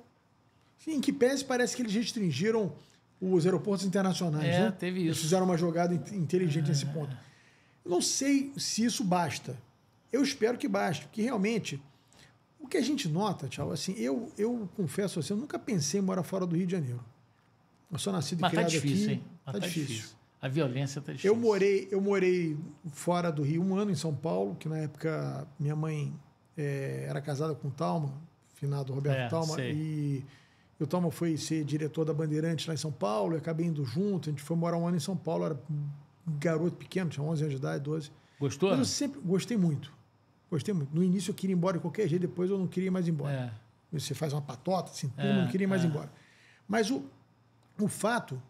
Em que pese parece que eles restringiram os aeroportos internacionais. Né? Teve isso. Eles fizeram uma jogada inteligente nesse ponto. Não sei se isso basta. Eu espero que baste, porque realmente o que a gente nota, Tchau, assim, eu confesso assim, eu nunca pensei em morar fora do Rio de Janeiro. Eu sou nascido e criado difícil, aqui. Hein? Tá difícil. A violência tá difícil. Eu morei fora do Rio 1 ano em São Paulo, que na época minha mãe era casada com o Talma, finado Roberto Talma, e o Talma foi ser diretor da Bandeirantes lá em São Paulo, eu acabei indo junto, a gente foi morar um ano em São Paulo, era garoto pequeno, tinha 11 anos de idade, 12. Gostou? Mas eu sempre gostei muito. Gostei muito. No início eu queria ir embora de qualquer jeito, depois eu não queria ir mais embora. Você faz uma patota, assim, tudo, não queria ir mais embora. Mas o fato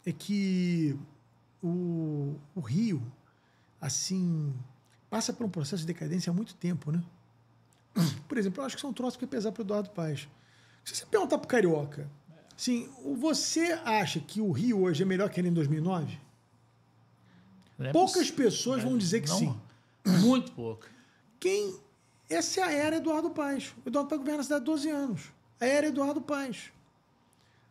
é que o Rio, assim, passa por um processo de decadência há muito tempo, né? Por exemplo, eu acho que isso é um troço que vai pesar para o Eduardo Paes. Se você perguntar para o Carioca, assim, você acha que o Rio hoje é melhor que ele em 2009? Poucas pessoas vão dizer que sim. Muito pouco. Essa é a era Eduardo Paes. O Eduardo Paes governa a cidade há 12 anos. A era Eduardo Paes.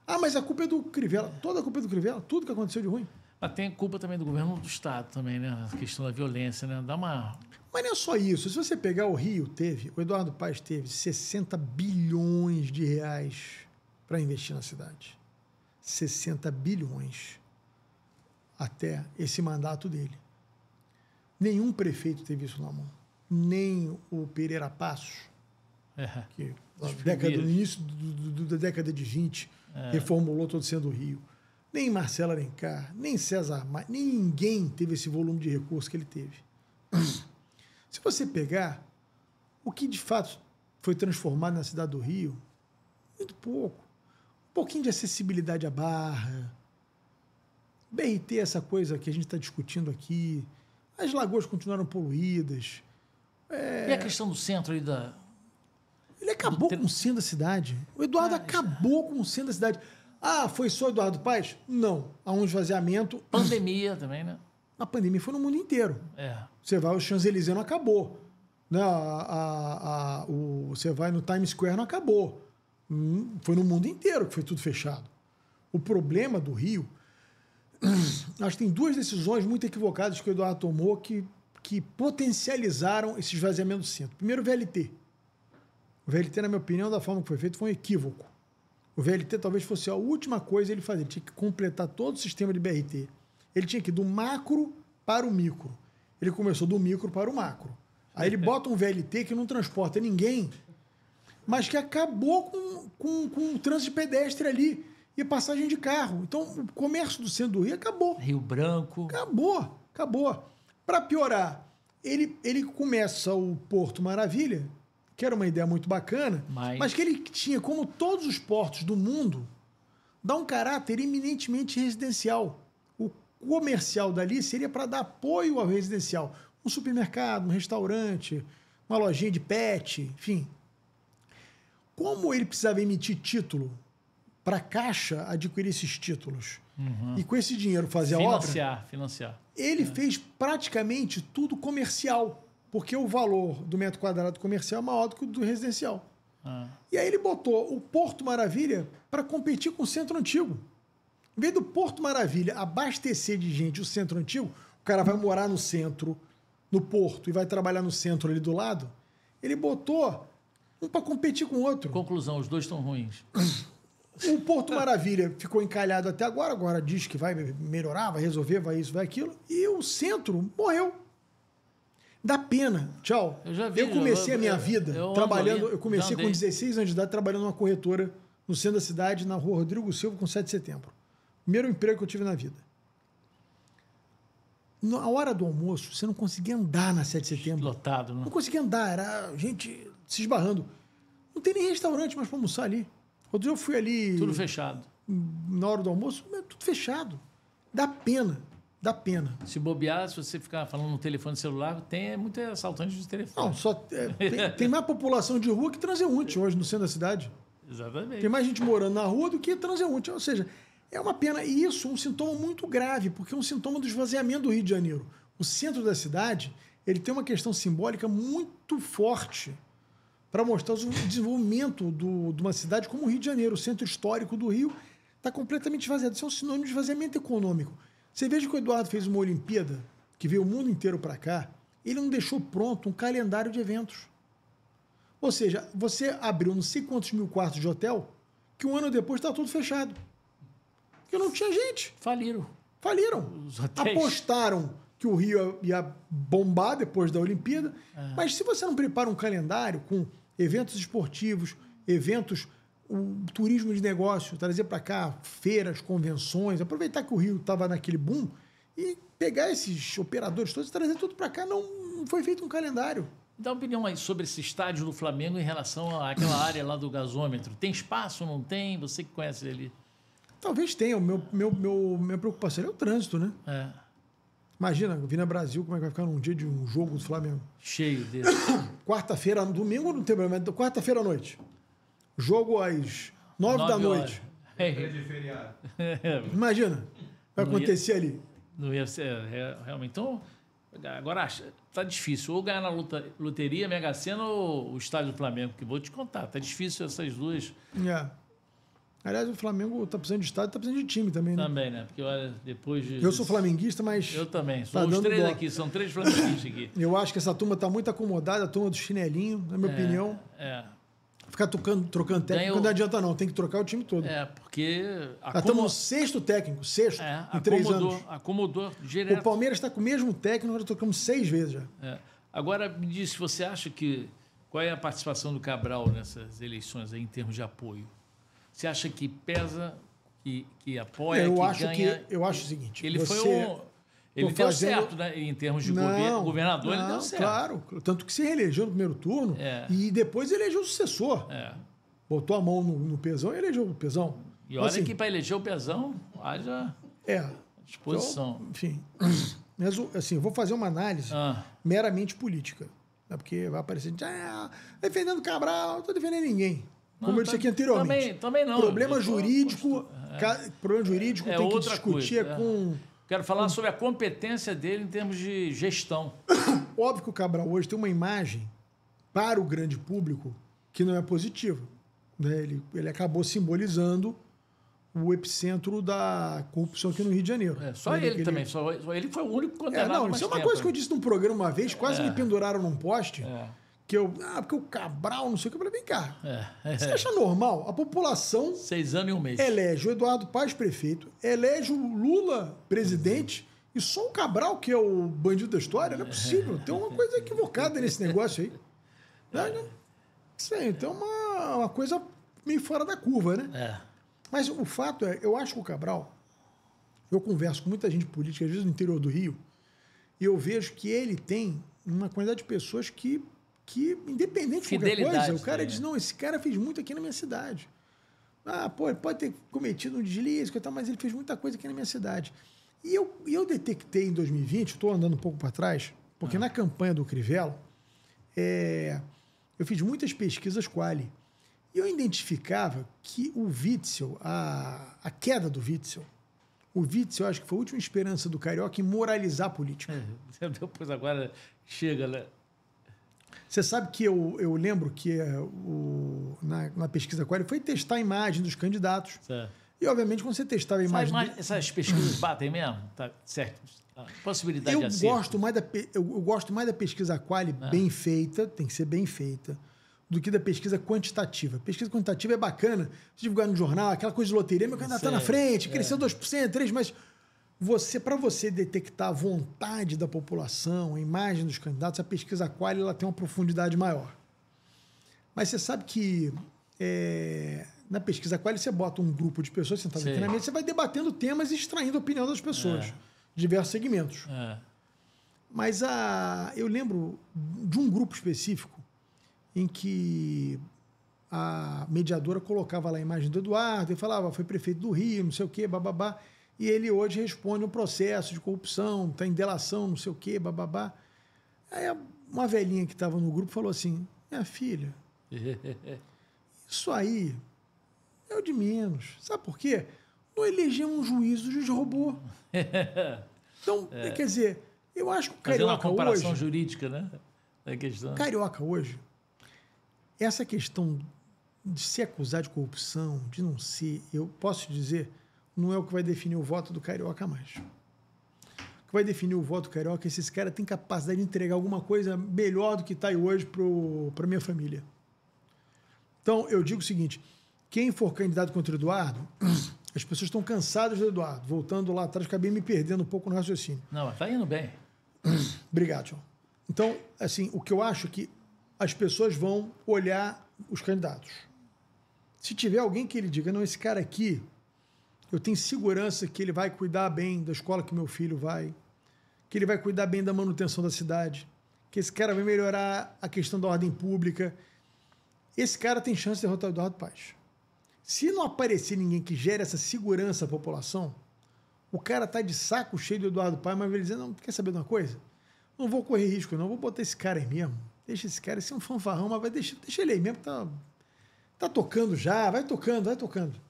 Mas a culpa é do Crivella. Toda a culpa é do Crivella. Tudo que aconteceu de ruim. Mas tem culpa também do governo do Estado também, né? A questão da violência, né? Mas não é só isso. Se você pegar o Rio, o Eduardo Paes teve 60 bilhões de reais para investir na cidade. 60 bilhões. Até esse mandato dele. Nenhum prefeito teve isso na mão. Nem o Pereira Passos, que no início da década de 20 reformulou todo o centro do Rio. Nem Marcelo Alencar, nem César Maia, nem ninguém teve esse volume de recursos que ele teve. Se você pegar o que de fato foi transformado na cidade do Rio, muito pouco. Um pouquinho de acessibilidade à Barra, BRT, essa coisa que a gente está discutindo aqui, as lagoas continuaram poluídas. E a questão do centro aí da... Ele acabou com o centro da cidade. O Eduardo acabou com o centro da cidade. Foi só o Eduardo Paes? Não. Há um esvaziamento. Pandemia também, né? A pandemia foi no mundo inteiro. Você vai, o Champs-Élysées não acabou. Né? Você vai no Times Square, não acabou. Foi no mundo inteiro que foi tudo fechado. O problema do Rio... Acho que tem duas decisões muito equivocadas que o Eduardo tomou que potencializaram esse esvaziamento do centro. Primeiro, o VLT. O VLT, na minha opinião, da forma que foi feito, foi um equívoco. O VLT talvez fosse a última coisa ele fazer. Ele tinha que completar todo o sistema de BRT. Ele tinha que ir do macro para o micro. Ele começou do micro para o macro. Aí ele bota um VLT que não transporta ninguém, mas que acabou com o trânsito de pedestre ali e passagem de carro. Então, o comércio do centro do Rio acabou. Rio Branco. Acabou. Para piorar, ele começa o Porto Maravilha, que era uma ideia muito bacana, mas que ele tinha, como todos os portos do mundo, dá um caráter eminentemente residencial. O comercial dali seria para dar apoio ao residencial. Um supermercado, um restaurante, uma lojinha de pet, enfim. Como ele precisava emitir título para a Caixa adquirir esses títulos e com esse dinheiro fazer a obra... Financiar. Ele fez praticamente tudo comercial, porque o valor do metro quadrado comercial é maior do que o do residencial. E aí ele botou o Porto Maravilha para competir com o Centro Antigo. Em vez do Porto Maravilha abastecer de gente o Centro Antigo, o cara vai morar no centro, no Porto, e vai trabalhar no centro ali do lado, ele botou um para competir com o outro. Conclusão, os dois estão ruins. O Porto Maravilha ficou encalhado até agora diz que vai melhorar, vai resolver, vai isso, vai aquilo, e o centro morreu. Dá pena. Tchau. Eu comecei a minha vida trabalhando, eu comecei com 16 anos de idade trabalhando numa corretora no centro da cidade, na rua Rodrigo Silva, com 7 de setembro. Primeiro emprego que eu tive na vida. Na hora do almoço, você não conseguia andar na 7 de setembro. Lotado, né? Não conseguia andar, era gente se esbarrando. Não tem nem restaurante mais para almoçar ali. Outro dia eu fui ali... Tudo fechado. Na hora do almoço, tudo fechado. Dá pena. Se bobear, se você ficar falando no telefone celular, tem muito assaltante de telefone. Não, tem mais população de rua que transeunte hoje no centro da cidade. Exatamente. Tem mais gente morando na rua do que transeunte. Ou seja, é uma pena. E isso é um sintoma muito grave, porque é um sintoma do esvaziamento do Rio de Janeiro. O centro da cidade, ele tem uma questão simbólica muito forte para mostrar o desenvolvimento de uma cidade como o Rio de Janeiro. O centro histórico do Rio está completamente esvaziado. Isso é um sinônimo de esvaziamento econômico. Você veja que o Eduardo fez uma Olimpíada, que veio o mundo inteiro para cá, ele não deixou pronto um calendário de eventos. Ou seja, você abriu não sei quantos mil quartos de hotel, que um ano depois está tudo fechado. Porque não tinha gente. Faliram. Os hotéis. Apostaram que o Rio ia bombar depois da Olimpíada, mas se você não prepara um calendário com eventos esportivos, eventos, turismo de negócio, trazer para cá feiras, convenções, aproveitar que o Rio estava naquele boom e pegar esses operadores todos e trazer tudo para cá, não foi feito um calendário. Dá uma opinião aí sobre esse estádio do Flamengo em relação àquela área lá do gasômetro. Tem espaço, não tem? Você que conhece ali. Talvez tenha. Minha preocupação é o trânsito, né? Imagina, Vina Brasil, como é que vai ficar num dia de um jogo do Flamengo? Cheio dele. Quarta-feira, domingo não tem problema, quarta-feira à noite. Jogo às 9 da noite. De feriado. Imagina, vai acontecer ali. Não ia ser, realmente. Então, agora tá difícil. Ou ganhar na loteria, Mega Sena ou o estádio do Flamengo, que vou te contar. Tá difícil essas duas. Aliás, o Flamengo tá precisando de estádio, tá precisando de time também, né? Também, né? Porque olha, depois de... Eu sou flamenguista, mas... Eu também. Tá Sou os três dó. aqui, são 3 flamenguistas aqui. Eu acho que essa turma tá muito acomodada, a turma do chinelinho, na minha opinião. Ficar trocando técnico não adianta não, tem que trocar o time todo. Porque... Estamos no sexto técnico, em 3 anos. Acomodou direto. O Palmeiras está com o mesmo técnico, nós trocamos 6 vezes já. Agora, me diz, você acha que... Qual é a participação do Cabral nessas eleições aí, em termos de apoio? Você acha que pesa, que apoia, ganha? Eu acho o seguinte... Ele deu certo, né? Em termos de governador, ele deu certo. Claro, tanto que se reelegeu no primeiro turno e depois elegeu o sucessor. Botou a mão no Pezão e elegeu o Pezão. E olha que para eleger o Pezão, haja disposição. Então, enfim, mas assim, eu vou fazer uma análise meramente política. Né? Porque vai aparecer, defendendo Cabral, não estou defendendo ninguém. Como eu disse aqui anteriormente. Também não. Problema jurídico tem que discutir com... Quero falar sobre a competência dele em termos de gestão. Óbvio que o Cabral hoje tem uma imagem para o grande público que não é positiva. Né? Ele acabou simbolizando o epicentro da corrupção aqui no Rio de Janeiro. Só ele também. Só ele foi o único condenado. Isso é uma coisa que eu disse num programa uma vez, quase me penduraram num poste, porque o Cabral, não sei o que. Eu falei, vem cá. Você acha normal? A população 6 anos e 1 mês. elege o Eduardo Paes prefeito, elege o Lula presidente, e só o Cabral, que é o bandido da história? Não é possível. Tem uma coisa equivocada nesse negócio aí. Tem uma coisa meio fora da curva, né? Mas o fato é, eu acho que o Cabral, eu converso com muita gente política, às vezes no interior do Rio, e eu vejo que ele tem uma quantidade de pessoas que independente de qualquer coisa, o cara diz, não, esse cara fez muito aqui na minha cidade. Ele pode ter cometido um deslize, mas ele fez muita coisa aqui na minha cidade. E eu detectei em 2020, estou andando um pouco para trás, porque na campanha do Crivella, eu fiz muitas pesquisas quali. E eu identificava que o Witzel, a queda do Witzel, o Witzel, acho que foi a última esperança do Carioca em moralizar a política. Depois agora chega, né? Você sabe que eu lembro que na pesquisa quali foi testar a imagem dos candidatos. Certo. E, obviamente, quando você testava a imagem... Essas pesquisas batem mesmo? Tá certo. Possibilidade de acerto. Eu gosto mais da pesquisa quali bem feita, tem que ser bem feita, do que da pesquisa quantitativa. Pesquisa quantitativa é bacana, se divulgar no jornal, aquela coisa de loteria, meu candidato está na frente, cresceu 2%, 3%, mas para você detectar a vontade da população, a imagem dos candidatos, a pesquisa quali ela tem uma profundidade maior. Mas você sabe que na pesquisa quali você bota um grupo de pessoas sentadas aqui na mesa, você vai debatendo temas e extraindo a opinião das pessoas, de diversos segmentos. Mas eu lembro de um grupo específico em que a mediadora colocava lá a imagem do Eduardo e falava, foi prefeito do Rio, não sei o quê, bababá. E ele hoje responde um processo de corrupção, está em delação, não sei o quê, bababá. Aí uma velhinha que estava no grupo falou assim, minha filha, isso aí é o de menos. Sabe por quê? Não elegemos um juiz, o juiz roubou. Então, quer dizer, eu acho que o Carioca hoje... Fazendo uma comparação jurídica, né? Da questão. Carioca hoje, essa questão de se acusar de corrupção, de não ser, eu posso dizer, não é o que vai definir o voto do Carioca mais. O que vai definir o voto do Carioca é se esse cara tem capacidade de entregar alguma coisa melhor do que está aí hoje para minha família. Então, eu digo o seguinte, quem for candidato contra o Eduardo, as pessoas estão cansadas do Eduardo. Voltando lá atrás, acabei me perdendo um pouco no raciocínio. Não, está indo bem. Obrigado, João. Então, assim, o que eu acho é que as pessoas vão olhar os candidatos. Se tiver alguém que ele diga, não, esse cara aqui, eu tenho segurança que ele vai cuidar bem da escola que meu filho vai, que ele vai cuidar bem da manutenção da cidade, que esse cara vai melhorar a questão da ordem pública, esse cara tem chance de derrotar o Eduardo Paes. Se não aparecer ninguém que gere essa segurança à população, o cara está de saco cheio do Eduardo Paes, mas vai dizer, não, quer saber de uma coisa? Não vou correr risco, não, vou botar esse cara aí mesmo. Deixa esse cara ser um fanfarrão, mas deixa ele aí mesmo, tá tocando já, vai tocando.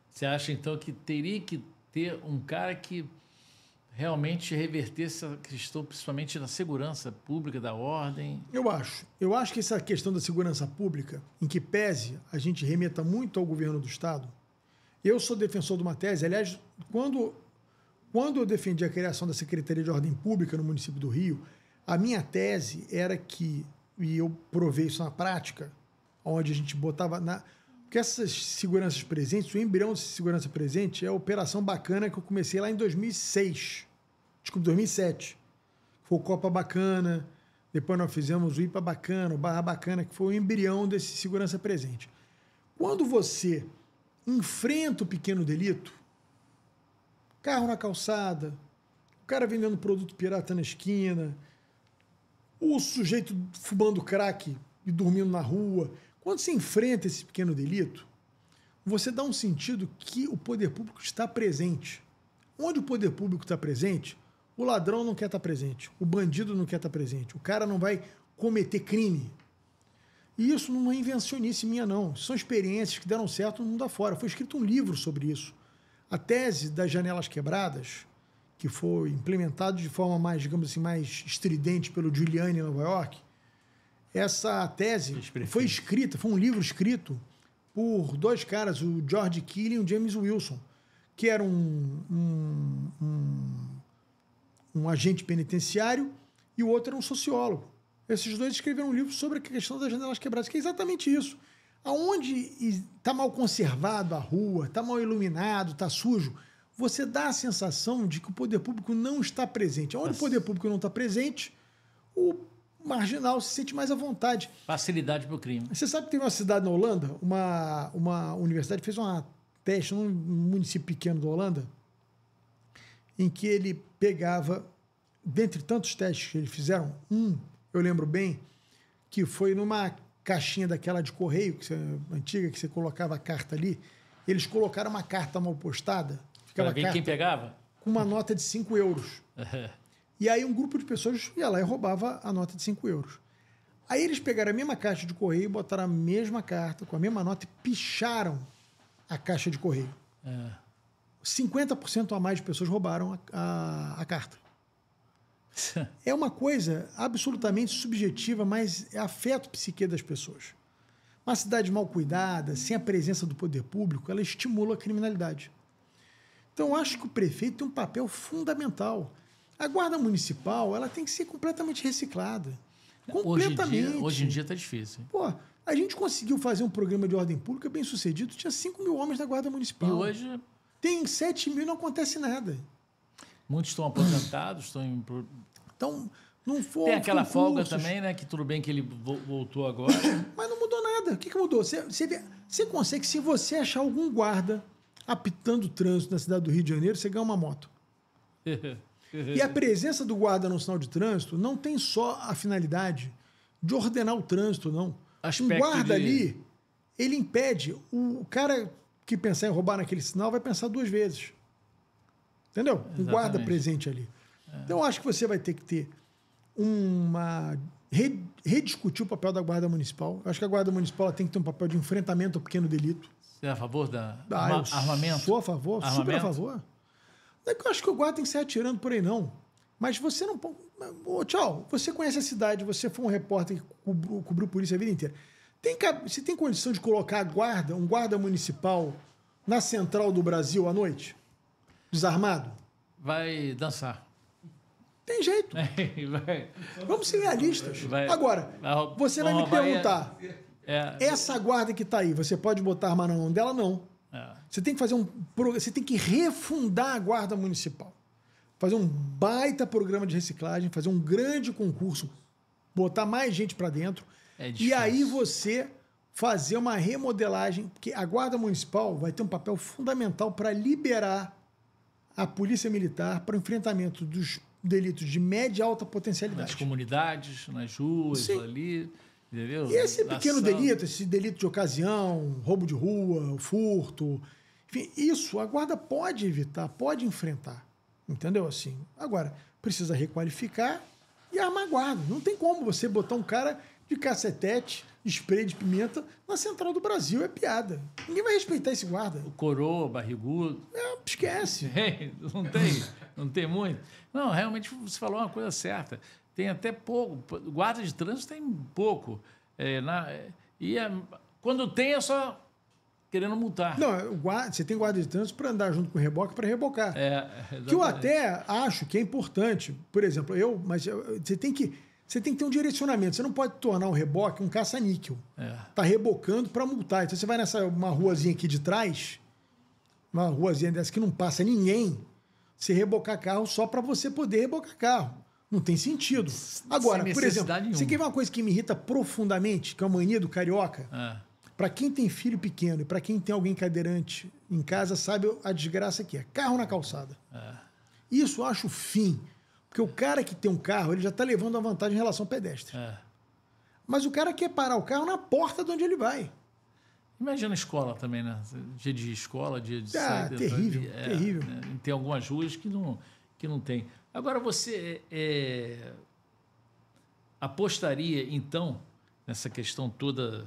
Você acha, então, que teria que ter um cara que realmente revertesse essa questão, principalmente na segurança pública, da ordem? Eu acho que essa questão da segurança pública, em que pese a gente remeta muito ao governo do Estado, eu sou defensor de uma tese, aliás, quando eu defendi a criação da Secretaria de Ordem Pública no município do Rio, a minha tese era que, e eu provei isso na prática, onde a gente botava porque essas seguranças presentes, o embrião de segurança presente é a Operação Bacana que eu comecei lá em 2007. Foi o Copa Bacana, depois nós fizemos o IPA Bacana, o Barra Bacana, que foi o embrião desse segurança presente. Quando você enfrenta o pequeno delito, carro na calçada, o cara vendendo produto pirata na esquina, o sujeito fumando crack e dormindo na rua. Quando você enfrenta esse pequeno delito, você dá um sentido que o poder público está presente. Onde o poder público está presente, o ladrão não quer estar presente, o bandido não quer estar presente, o cara não vai cometer crime. E isso não é invencionice minha, não. São experiências que deram certo no mundo afora. Foi escrito um livro sobre isso. A tese das janelas quebradas, que foi implementado de forma mais, digamos assim, mais estridente pelo Giuliani em Nova York, essa tese foi escrita, foi um livro escrito por dois caras, o George Keeling e o James Wilson, que era um agente penitenciário e o outro era um sociólogo. Esses dois escreveram um livro sobre a questão das janelas quebradas, que é exatamente isso. Aonde está mal conservado a rua, está mal iluminado, está sujo, você dá a sensação de que o poder público não está presente. Onde o poder público não está presente, o marginal se sente mais à vontade. Facilidade para o crime. Você sabe que tem uma cidade na Holanda, uma universidade fez um teste num município pequeno da Holanda, em que ele pegava, dentre tantos testes que eles fizeram, eu lembro bem, que foi numa caixinha daquela de correio, antiga, que você colocava a carta ali, eles colocaram uma carta mal postada, ficava a carta quem pegava? Com uma nota de 5 euros. E aí um grupo de pessoas ia lá e roubava a nota de 5 euros. Aí eles pegaram a mesma caixa de correio, botaram a mesma carta, com a mesma nota, e picharam a caixa de correio. 50% a mais de pessoas roubaram a carta. É uma coisa absolutamente subjetiva, mas afeta o psique das pessoas. Uma cidade mal cuidada, sem a presença do poder público, ela estimula a criminalidade. Então, eu acho que o prefeito tem um papel fundamental. A guarda municipal, ela tem que ser completamente reciclada. Completamente. Hoje em dia está difícil. Pô, a gente conseguiu fazer um programa de ordem pública bem sucedido, tinha 5 mil homens na guarda municipal. E hoje... Tem 7 mil e não acontece nada. Muitos estão aposentados, estão em... Então, não foi. Tem aquela folga também, né? Que tudo bem que ele voltou agora. Mas não mudou nada. O que mudou? Você consegue, se você achar algum guarda apitando o trânsito na cidade do Rio de Janeiro, você ganha uma moto. E a presença do guarda no sinal de trânsito não tem só a finalidade de ordenar o trânsito, não. Um guarda ali, ele impede. O cara que pensar em roubar naquele sinal vai pensar 2 vezes. Entendeu? Um guarda presente ali. Então, eu acho que você vai ter que ter rediscutir o papel da Guarda Municipal. Eu acho que a Guarda Municipal tem que ter um papel de enfrentamento ao pequeno delito. Você é a favor da armamento? Sou a favor, armamento? Super a favor. Não é que eu acho que o guarda tem que sair atirando por aí, não. Mas você não pode... Tchau, você conhece a cidade, você foi um repórter que cobriu polícia a vida inteira. Você tem condição de colocar um guarda municipal na central do Brasil à noite? Desarmado? Vai dançar. Tem jeito. Vamos ser realistas. Agora, você vai me perguntar, essa guarda que está aí, você pode botar arma na mão dela? Não. Você tem que você tem que refundar a guarda municipal. Fazer um baita programa de reciclagem, fazer um grande concurso, botar mais gente para dentro. E aí você fazer uma remodelagem, porque a guarda municipal vai ter um papel fundamental para liberar a polícia militar para o enfrentamento dos delitos de média e alta potencialidade. Nas comunidades, nas ruas, Sim. Ali, entendeu? E esse pequeno delito, esse delito de ocasião, roubo de rua, furto, enfim, isso a guarda pode evitar, pode enfrentar, entendeu? Assim, agora, precisa requalificar e armar a guarda. Não tem como você botar um cara de cacetete, spray de pimenta na central do Brasil, é piada. Ninguém vai respeitar esse guarda. O coroa, barrigudo. Esquece. Não tem muito. Não, realmente você falou uma coisa certa. Tem até pouco. Guarda de trânsito tem pouco. Quando tem, é só querendo multar. Não, você tem guarda de trânsito para andar junto com o reboque para rebocar. Que eu até acho que é importante. Por exemplo, você tem que ter um direcionamento. Você não pode tornar o reboque um caça-níquel. Tá rebocando para multar. Então você vai uma ruazinha aqui de trás, uma ruazinha dessa que não passa ninguém, você rebocar carro só para você poder rebocar carro. Não tem sentido. Agora, por exemplo, você quer ver uma coisa que me irrita profundamente, que é a mania do carioca? Para quem tem filho pequeno e para quem tem alguém cadeirante em casa, sabe a desgraça que é. Carro na calçada. Isso eu acho fim. Porque o cara que tem um carro, ele já está levando a vantagem em relação ao pedestre. Mas o cara quer parar o carro na porta de onde ele vai. Imagina a escola também, né? Dia de escola, dia de saída. Terrível, terrível. Né? Tem algumas ruas que não tem. Agora, você apostaria, então, nessa questão toda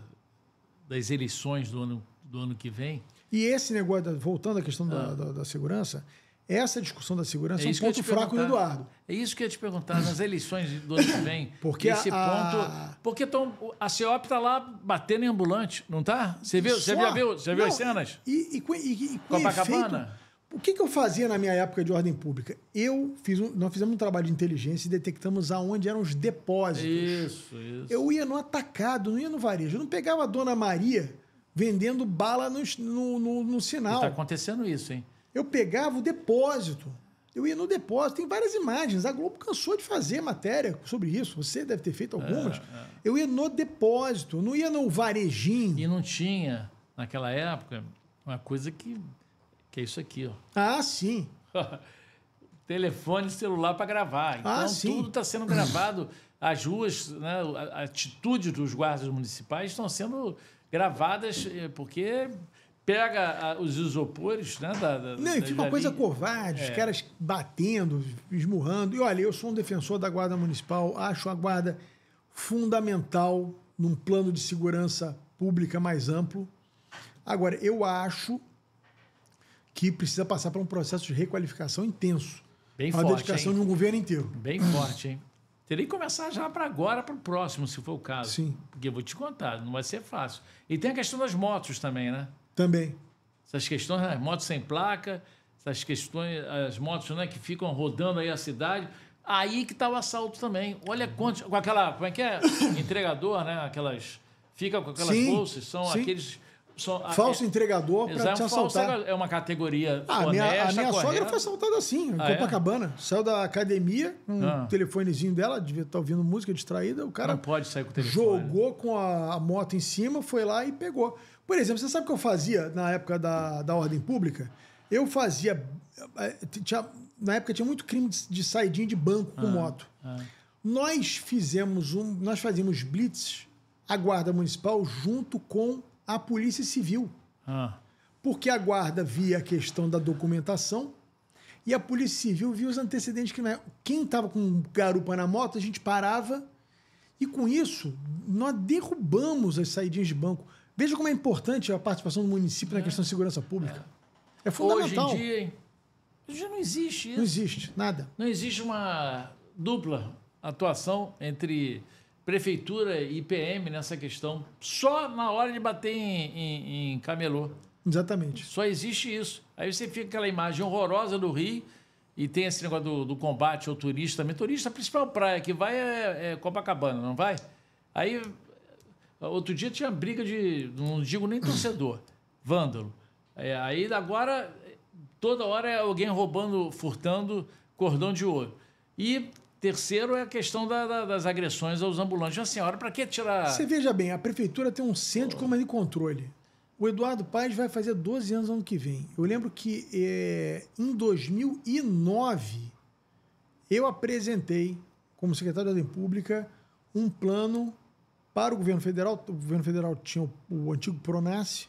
das eleições do ano que vem? E esse negócio, voltando à questão da segurança, essa discussão da segurança é um ponto fraco do Eduardo. É isso que eu ia te perguntar, nas eleições do ano que vem. Porque porque a CEOP está lá batendo em ambulante, não está? Você viu? Você já viu as cenas? E com Copacabana? O que eu fazia na minha época de ordem pública? Nós fizemos um trabalho de inteligência e detectamos aonde eram os depósitos. Isso. Eu ia no atacado, não ia no varejo. Eu não pegava a Dona Maria vendendo bala no sinal. Está acontecendo isso, hein? Eu pegava o depósito. Eu ia no depósito. Tem várias imagens. A Globo cansou de fazer matéria sobre isso. Você deve ter feito algumas. Eu ia no depósito, não ia no varejinho. E não tinha, naquela época, uma coisa que é isso aqui, ó. Ah, sim. Telefone celular para gravar. Então, tudo está sendo gravado. As ruas, né, a atitude dos guardas municipais estão sendo gravadas porque pega os isopores, né? Não, e fica uma coisa covarde, os caras batendo, esmurrando. E olha, eu sou um defensor da Guarda Municipal, acho a Guarda fundamental num plano de segurança pública mais amplo. Agora, eu acho que precisa passar por um processo de requalificação intenso. Bem forte, a dedicação hein? de um governo inteiro. Bem forte, hein? Teria que começar já para agora, para o próximo, se for o caso. Sim. Porque eu vou te contar, não vai ser fácil. E tem a questão das motos também, né? Também. Essas questões, as motos sem placa, essas questões, as motos, né, que ficam rodando aí a cidade. Aí que está o assalto também. Olha quantos... Com aquela... Como é que é? Entregador, né? Aquelas... Fica com aquelas bolsas. São aqueles... Falso entregador para te assaltar. É uma categoria honesta, a minha sogra foi assaltada assim, em Copacabana. Saiu da academia, um telefonezinho dela, devia estar ouvindo música distraída, o cara não pode sair com o telefone. Jogou com a moto em cima, foi lá e pegou. Por exemplo, você sabe o que eu fazia na época da ordem pública? Eu fazia... na época tinha muito crime de saidinha de banco com moto. Nós fazíamos blitz, a Guarda Municipal, junto com a Polícia Civil. Porque a Guarda via a questão da documentação e a Polícia Civil via os antecedentes criminais. Quem estava com garupa na moto, a gente parava e, com isso, nós derrubamos as saidinhas de banco. Veja como é importante a participação do município na questão de segurança pública. É fundamental. Hoje em dia, já não existe isso. Não existe, nada. Não existe uma dupla atuação entre prefeitura e PM nessa questão, só na hora de bater em camelô. Exatamente. Só existe isso. Aí você fica aquela imagem horrorosa do Rio e tem esse negócio do combate ao turista também. Turista, a principal praia que vai é Copacabana, não vai? Aí, outro dia tinha briga de, não digo nem torcedor, vândalo. Aí agora, toda hora é alguém roubando, furtando cordão de ouro. E... terceiro é a questão das agressões aos ambulantes. Assim, senhora, para que tirar... Você veja bem, a prefeitura tem um centro de comando e controle. O Eduardo Paes vai fazer 12 anos ano que vem. Eu lembro que em 2009 eu apresentei, como secretário de Ordem Pública, um plano para o governo federal. O governo federal tinha o antigo Pronace.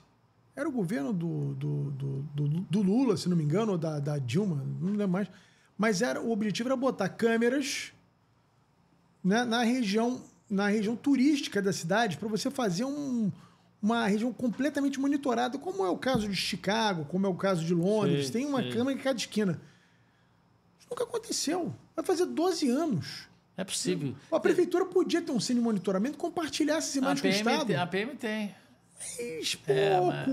Era o governo do Lula, se não me engano, ou da Dilma, não lembro mais. Mas o objetivo era botar câmeras, né, na região turística da cidade para você fazer uma região completamente monitorada, como é o caso de Chicago, como é o caso de Londres. Tem uma câmera em cada esquina. Isso nunca aconteceu. Vai fazer 12 anos. É possível. A prefeitura podia ter um centro de monitoramento e compartilhar essas imagens com o Estado. A PM tem. Mas pouco.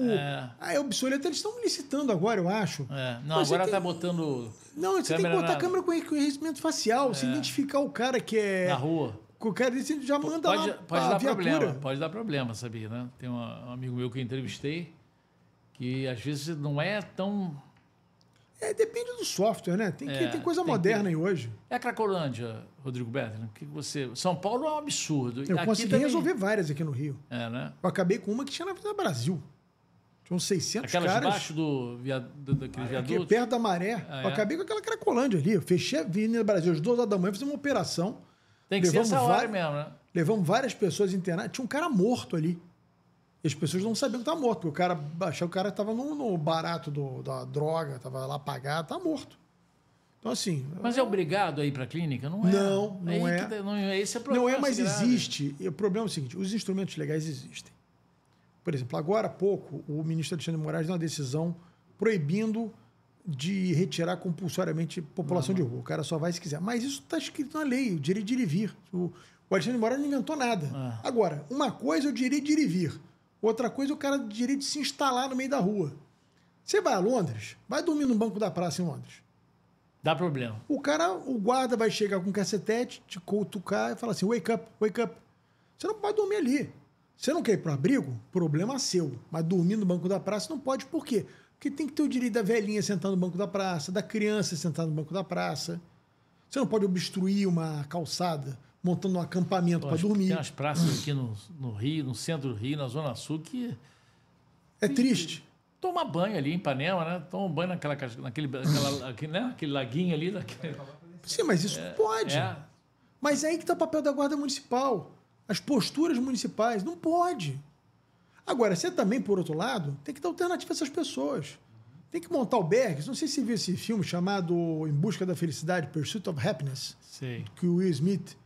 É obsoleto. Eles estão licitando agora, eu acho. Não, mas agora está botando... Não, você tem que botar câmera com reconhecimento facial, você identificar o cara que é... Na rua. O cara já manda pode dar problema. Pode dar problema, sabia, né? Tem um amigo meu que eu entrevistei que às vezes não é tão... depende do software, né? Tem coisa moderna aí hoje. É a Cracolândia, Rodrigo Bertram, que você... São Paulo é um absurdo. Eu consegui resolver várias aqui no Rio. Né? Eu acabei com uma que tinha na Avenida Brasil. Tinha uns 600 Aquelas caras... debaixo daquele viaduto? Aqui, perto da Maré. Eu acabei com aquela Cracolândia ali. Eu fechei a Avenida Brasil às 2 horas da manhã, fiz uma operação. Tem que ser essa hora mesmo, né? Levamos várias pessoas internadas. Tinha um cara morto ali. E as pessoas não sabiam que estava morto, porque o cara achou que o cara estava no barato da droga, estava lá pagado, estava morto. Então, assim... Mas é obrigado a ir para a clínica? Não é. Não é. Esse é o problema. Não é, mas existe. E o problema é o seguinte, os instrumentos legais existem. Por exemplo, agora há pouco, o ministro Alexandre de Moraes deu uma decisão proibindo de retirar compulsoriamente população de rua. O cara só vai se quiser. Mas isso está escrito na lei, o direito de ir e vir. O Alexandre de Moraes não inventou nada. Agora, uma coisa é o direito de ir e vir. Outra coisa é o cara o direito de se instalar no meio da rua. Você vai a Londres, vai dormir no banco da praça em Londres. Dá problema. O guarda vai chegar com um cacetete, te cutucar e falar assim, wake up, wake up. Você não pode dormir ali. Você não quer ir para o abrigo? Problema seu. Mas dormir no banco da praça não pode. Por quê? Porque tem que ter o direito da velhinha sentar no banco da praça, da criança sentar no banco da praça. Você não pode obstruir uma calçada montando um acampamento para dormir. Tem umas praças aqui no Rio, no centro do Rio, na Zona Sul, que... É triste. Toma banho ali em Ipanema, né? Toma banho naquele laguinho ali. Sim, mas isso não pode. Mas aí que está o papel da Guarda Municipal. As posturas municipais. Não pode. Agora, você também, por outro lado, tem que dar alternativa a essas pessoas. Tem que montar albergues. Não sei se você viu esse filme chamado Em Busca da Felicidade, Pursuit of Happiness. Sei. Que o Will Smith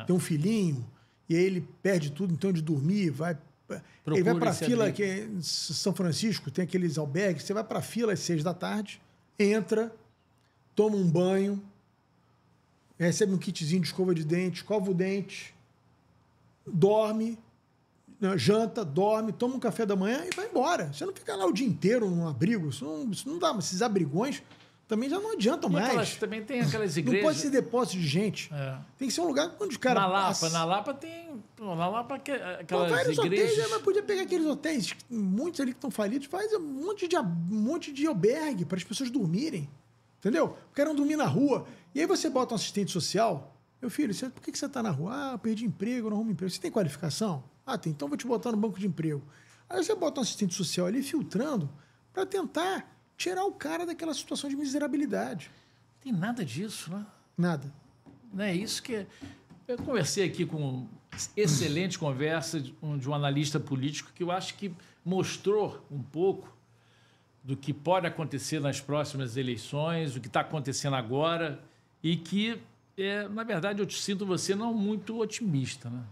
tem um filhinho e aí ele perde tudo, então de dormir, ele vai para a fila, que é em São Francisco, tem aqueles albergues, você vai para a fila às 6 da tarde, entra, toma um banho, recebe um kitzinho de escova de dente, escova o dente, dorme, janta, dorme, toma um café da manhã e vai embora. Você não fica lá o dia inteiro num abrigo, isso não dá, esses abrigões também já não adiantam mais. Também tem aquelas igrejas... Não pode ser depósito de gente. Tem que ser um lugar onde os caras... Na Lapa tem... Na Lapa aquelas vários igrejas... hotéis, mas podia pegar aqueles hotéis, muitos ali que estão falidos, faz um monte de albergue para as pessoas dormirem. Entendeu? Querem dormir na rua. E aí você bota um assistente social. Meu filho, por que você está na rua? Ah, eu perdi emprego, não arrumo emprego. Você tem qualificação? Ah, tem. Então vou te botar no banco de emprego. Aí você bota um assistente social ali filtrando para tentar tirar o cara daquela situação de miserabilidade. Não tem nada disso, né? Nada. Não é isso que... Eu conversei aqui com excelente conversa de um analista político que eu acho que mostrou um pouco do que pode acontecer nas próximas eleições, o que está acontecendo agora e que, na verdade, eu te sinto você não muito otimista, né?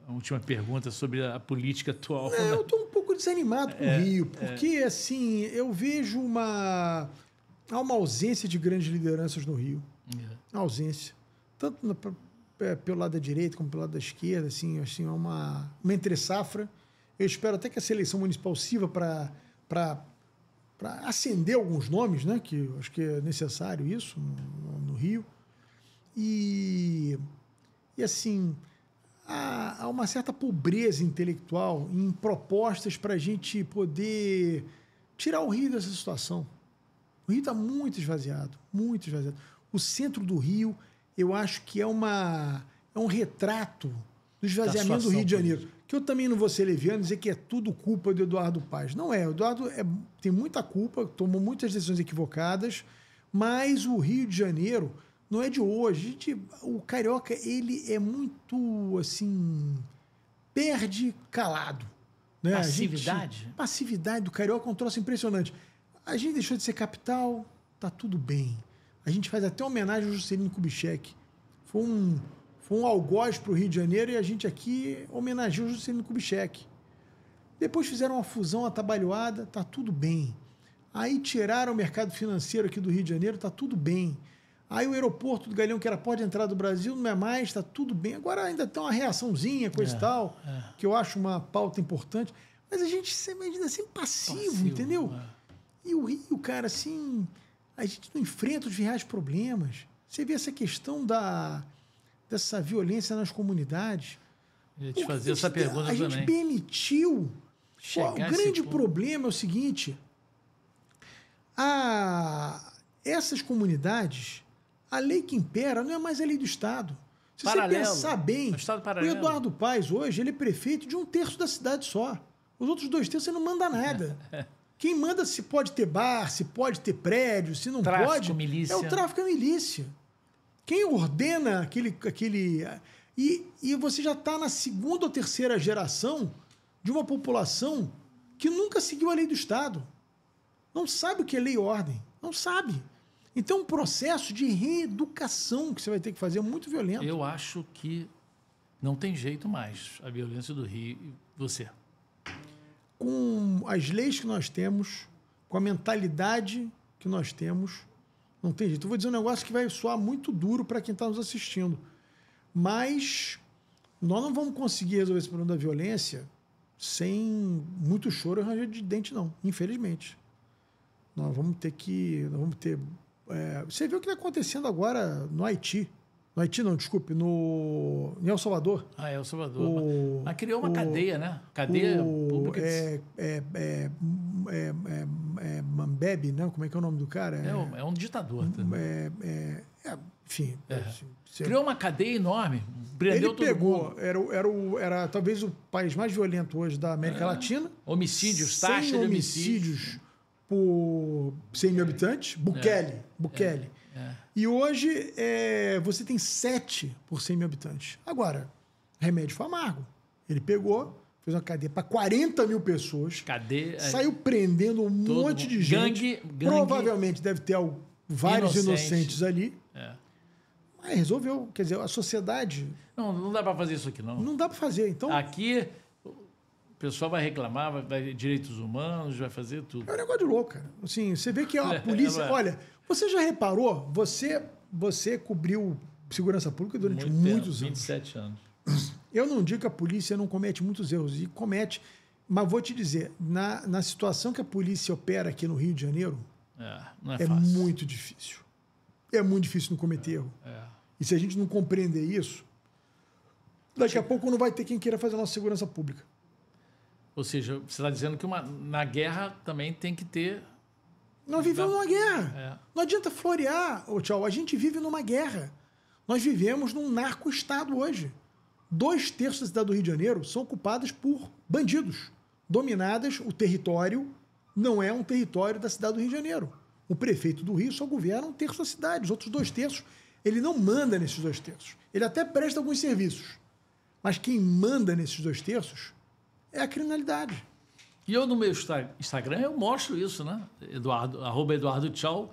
A última pergunta sobre a política atual. Não, eu estou um pouco desanimado com o Rio, porque, assim, eu vejo há uma ausência de grandes lideranças no Rio. Uma ausência. Tanto pelo lado da direita como pelo lado da esquerda, assim uma entre-safra. Eu espero até que essa eleição municipal sirva para acender alguns nomes, né? Que eu acho que é necessário isso no Rio. E assim... Há uma certa pobreza intelectual em propostas para a gente poder tirar o Rio dessa situação. O Rio está muito esvaziado, muito esvaziado. O centro do Rio, eu acho que é um retrato do esvaziamento do Rio de Janeiro. Que eu também não vou ser leviano e dizer que é tudo culpa do Eduardo Paes. Não é. O Eduardo tem muita culpa, tomou muitas decisões equivocadas, mas o Rio de Janeiro... Não é de hoje. O carioca, ele é muito, assim, perde calado. Né? Passividade? Passividade do carioca é um troço impressionante. A gente deixou de ser capital, tá tudo bem. A gente faz até homenagem ao Juscelino Kubitschek. Foi um algoz para o Rio de Janeiro e a gente aqui homenageou o Juscelino Kubitschek. Depois fizeram uma fusão atabalhoada, tá tudo bem. Aí tiraram o mercado financeiro aqui do Rio de Janeiro, tá tudo bem. Aí o aeroporto do Galeão, que era porta de entrada do Brasil, não é mais, está tudo bem. Agora ainda tem uma reaçãozinha, coisa e tal, que eu acho uma pauta importante. Mas a gente ainda assim passivo, entendeu? E o Rio, cara, assim, a gente não enfrenta os reais problemas. Você vê essa questão dessa violência nas comunidades. Eu ia te fazer essa pergunta também. A gente permitiu. O grande problema é o seguinte, essas comunidades... A lei que impera não é mais a lei do Estado. Se você pensar bem, o Eduardo Paes hoje ele é prefeito de 1/3 da cidade só. Os outros 2/3 você não manda nada. Quem manda se pode ter bar, se pode ter prédio, se não pode, milícia. É o tráfico e a milícia. Quem ordena aquele... E você já está na 2ª ou 3ª geração de uma população que nunca seguiu a lei do Estado. Não sabe o que é lei e ordem. Não sabe. Então, um processo de reeducação que você vai ter que fazer é muito violento. Eu acho que não tem jeito mais a violência do Rio. Você? Com as leis que nós temos, com a mentalidade que nós temos, não tem jeito. Eu vou dizer um negócio que vai soar muito duro para quem está nos assistindo. Mas nós não vamos conseguir resolver esse problema da violência sem muito choro e ranger de dente, não. Infelizmente. Nós vamos ter. Você viu o que está acontecendo agora no Haiti? No Haiti não, desculpe, em El Salvador. El Salvador. Mas criou uma cadeia, né? Cadeia pública. Mambebe, não? Como é que é o nome do cara? É um ditador. Enfim. Criou uma cadeia enorme. Prendeu todo mundo. Era talvez o país mais violento hoje da América Latina. Homicídios, taxa de homicídios. Por 100 mil habitantes. Bukele. E hoje você tem 7 por 100 mil habitantes. Agora, remédio foi amargo. Ele pegou, fez uma cadeia para 40 mil pessoas. Saiu prendendo um monte de gente. Gangue, provavelmente deve ter vários inocentes ali. Mas resolveu. Quer dizer, a sociedade... Não dá para fazer isso aqui, não. Não dá para fazer. Então, aqui, o pessoal vai reclamar, vai direitos humanos, vai fazer tudo. É um negócio de louco, cara. Assim, você vê que a polícia... Olha, você já reparou? Você cobriu segurança pública durante muitos anos. 27 anos. Eu não digo que a polícia não comete muitos erros. E comete. Mas vou te dizer, na situação que a polícia opera aqui no Rio de Janeiro, não é fácil. Muito difícil. É muito difícil não cometer erro. E se a gente não compreender isso, daqui a pouco não vai ter quem queira fazer a nossa segurança pública. Ou seja, você está dizendo que na guerra também tem que ter... Nós vivemos numa guerra. Não adianta florear, tchau. A gente vive numa guerra. Nós vivemos num narco-estado hoje. 2/3 da cidade do Rio de Janeiro são ocupadas por bandidos. Dominadas, o território não é um território da cidade do Rio de Janeiro. O prefeito do Rio só governa 1/3 da cidade. Os outros 2/3, ele não manda nesses 2/3. Ele até presta alguns serviços. Mas quem manda nesses 2/3 é a criminalidade. E eu, no meu Instagram, eu mostro isso, né? @EduardoTchau.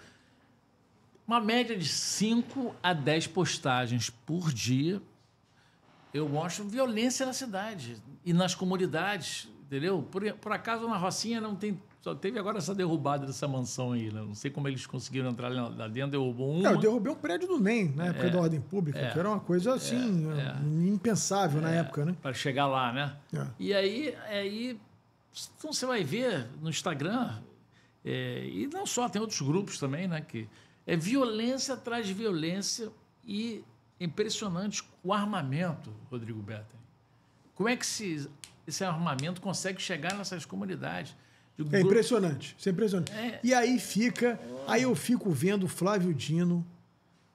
Uma média de 5 a 10 postagens por dia. Eu mostro violência na cidade e nas comunidades, entendeu? Por acaso, na Rocinha não tem... Só teve agora essa derrubada dessa mansão aí, né? Não sei como eles conseguiram entrar lá dentro, derrubou uma. Eu derrubei um prédio do NEM, na época da ordem pública, que era uma coisa assim, impensável na época, né? Para chegar lá, né? E aí, então você vai ver no Instagram, e não só, tem outros grupos também, né? Que é violência atrás de violência e é impressionante o armamento, Rodrigo Bettel. Como é que esse armamento consegue chegar nessas comunidades? É impressionante, isso é impressionante. E aí eu fico vendo o Flávio Dino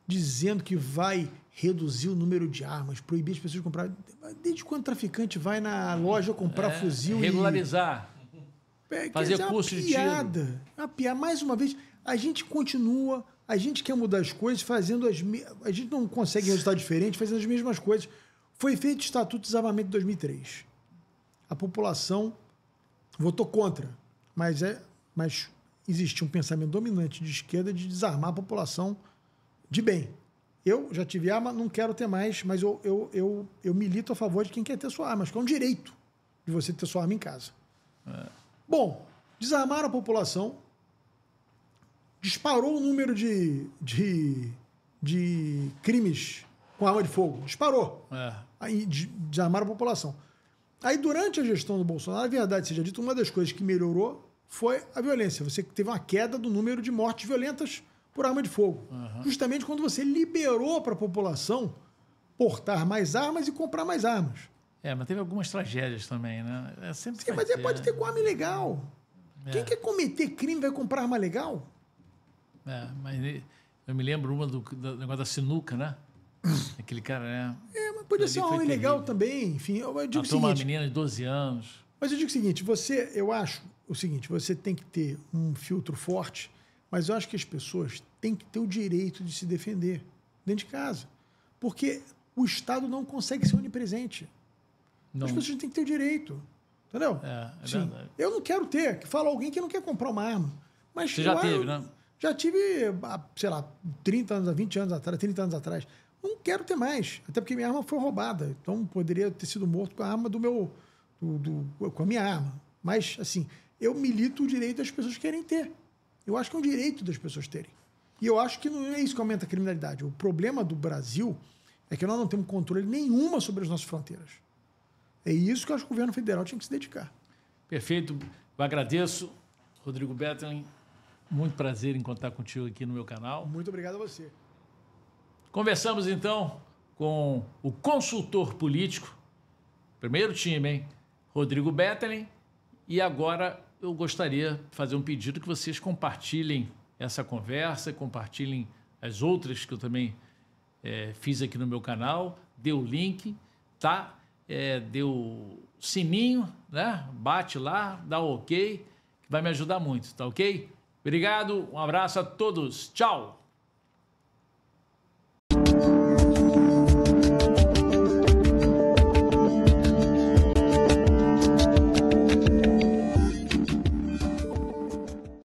dizendo que vai reduzir o número de armas, proibir as pessoas de comprar. Desde quando o traficante vai na loja comprar fuzil regularizar, fazer curso de tiro. Uma piada. Mais uma vez, a gente continua, a gente quer mudar as coisas fazendo a gente não consegue resultado diferente fazendo as mesmas coisas. Foi feito o Estatuto de Desarmamento de 2003. A população votou contra. Mas existe um pensamento dominante de esquerda de desarmar a população de bem. Eu já tive arma, não quero ter mais, mas eu milito a favor de quem quer ter sua arma. Acho que é um direito de você ter sua arma em casa. Bom, desarmaram a população, disparou o número de crimes com arma de fogo. Disparou. Aí desarmaram a população. Aí, durante a gestão do Bolsonaro, a verdade seja dita, uma das coisas que melhorou foi a violência. Você teve uma queda do número de mortes violentas por arma de fogo. Justamente quando você liberou para a população portar mais armas e comprar mais armas. Mas teve algumas tragédias também, né? Sim, mas pode ter com arma ilegal. Quem quer cometer crime vai comprar arma legal? Mas eu me lembro uma do negócio da sinuca, né? Aquele cara, mas podia ser uma arma ilegal também. Enfim, eu digo o seguinte... uma menina de 12 anos. Mas eu digo o seguinte, eu acho o seguinte, você tem que ter um filtro forte, mas eu acho que as pessoas têm que ter o direito de se defender dentro de casa. Porque o Estado não consegue ser onipresente. As pessoas têm que ter o direito. Entendeu? Sim. Eu não quero ter, que fala alguém que não quer comprar uma arma. Mas você já teve, né? Já tive, sei lá, 30 anos, 20 anos atrás, 30 anos atrás. Não quero ter mais, até porque minha arma foi roubada. Então, poderia ter sido morto com a arma com a minha arma. Mas, assim, eu milito o direito das pessoas querem ter. Eu acho que é um direito das pessoas terem. E eu acho que não é isso que aumenta a criminalidade. O problema do Brasil é que nós não temos controle nenhuma sobre as nossas fronteiras. É isso que eu acho que o governo federal tinha que se dedicar. Perfeito. Eu agradeço, Rodrigo Bettel. Muito prazer em contar contigo aqui no meu canal. Muito obrigado a você. Conversamos, então, com o consultor político, primeiro time, hein? Rodrigo Bettelin. E agora eu gostaria de fazer um pedido que vocês compartilhem essa conversa, compartilhem as outras que eu também fiz aqui no meu canal, dê o link, tá? Dê o sininho, né? Bate lá, dá o ok, que vai me ajudar muito, tá ok? Obrigado, um abraço a todos, tchau!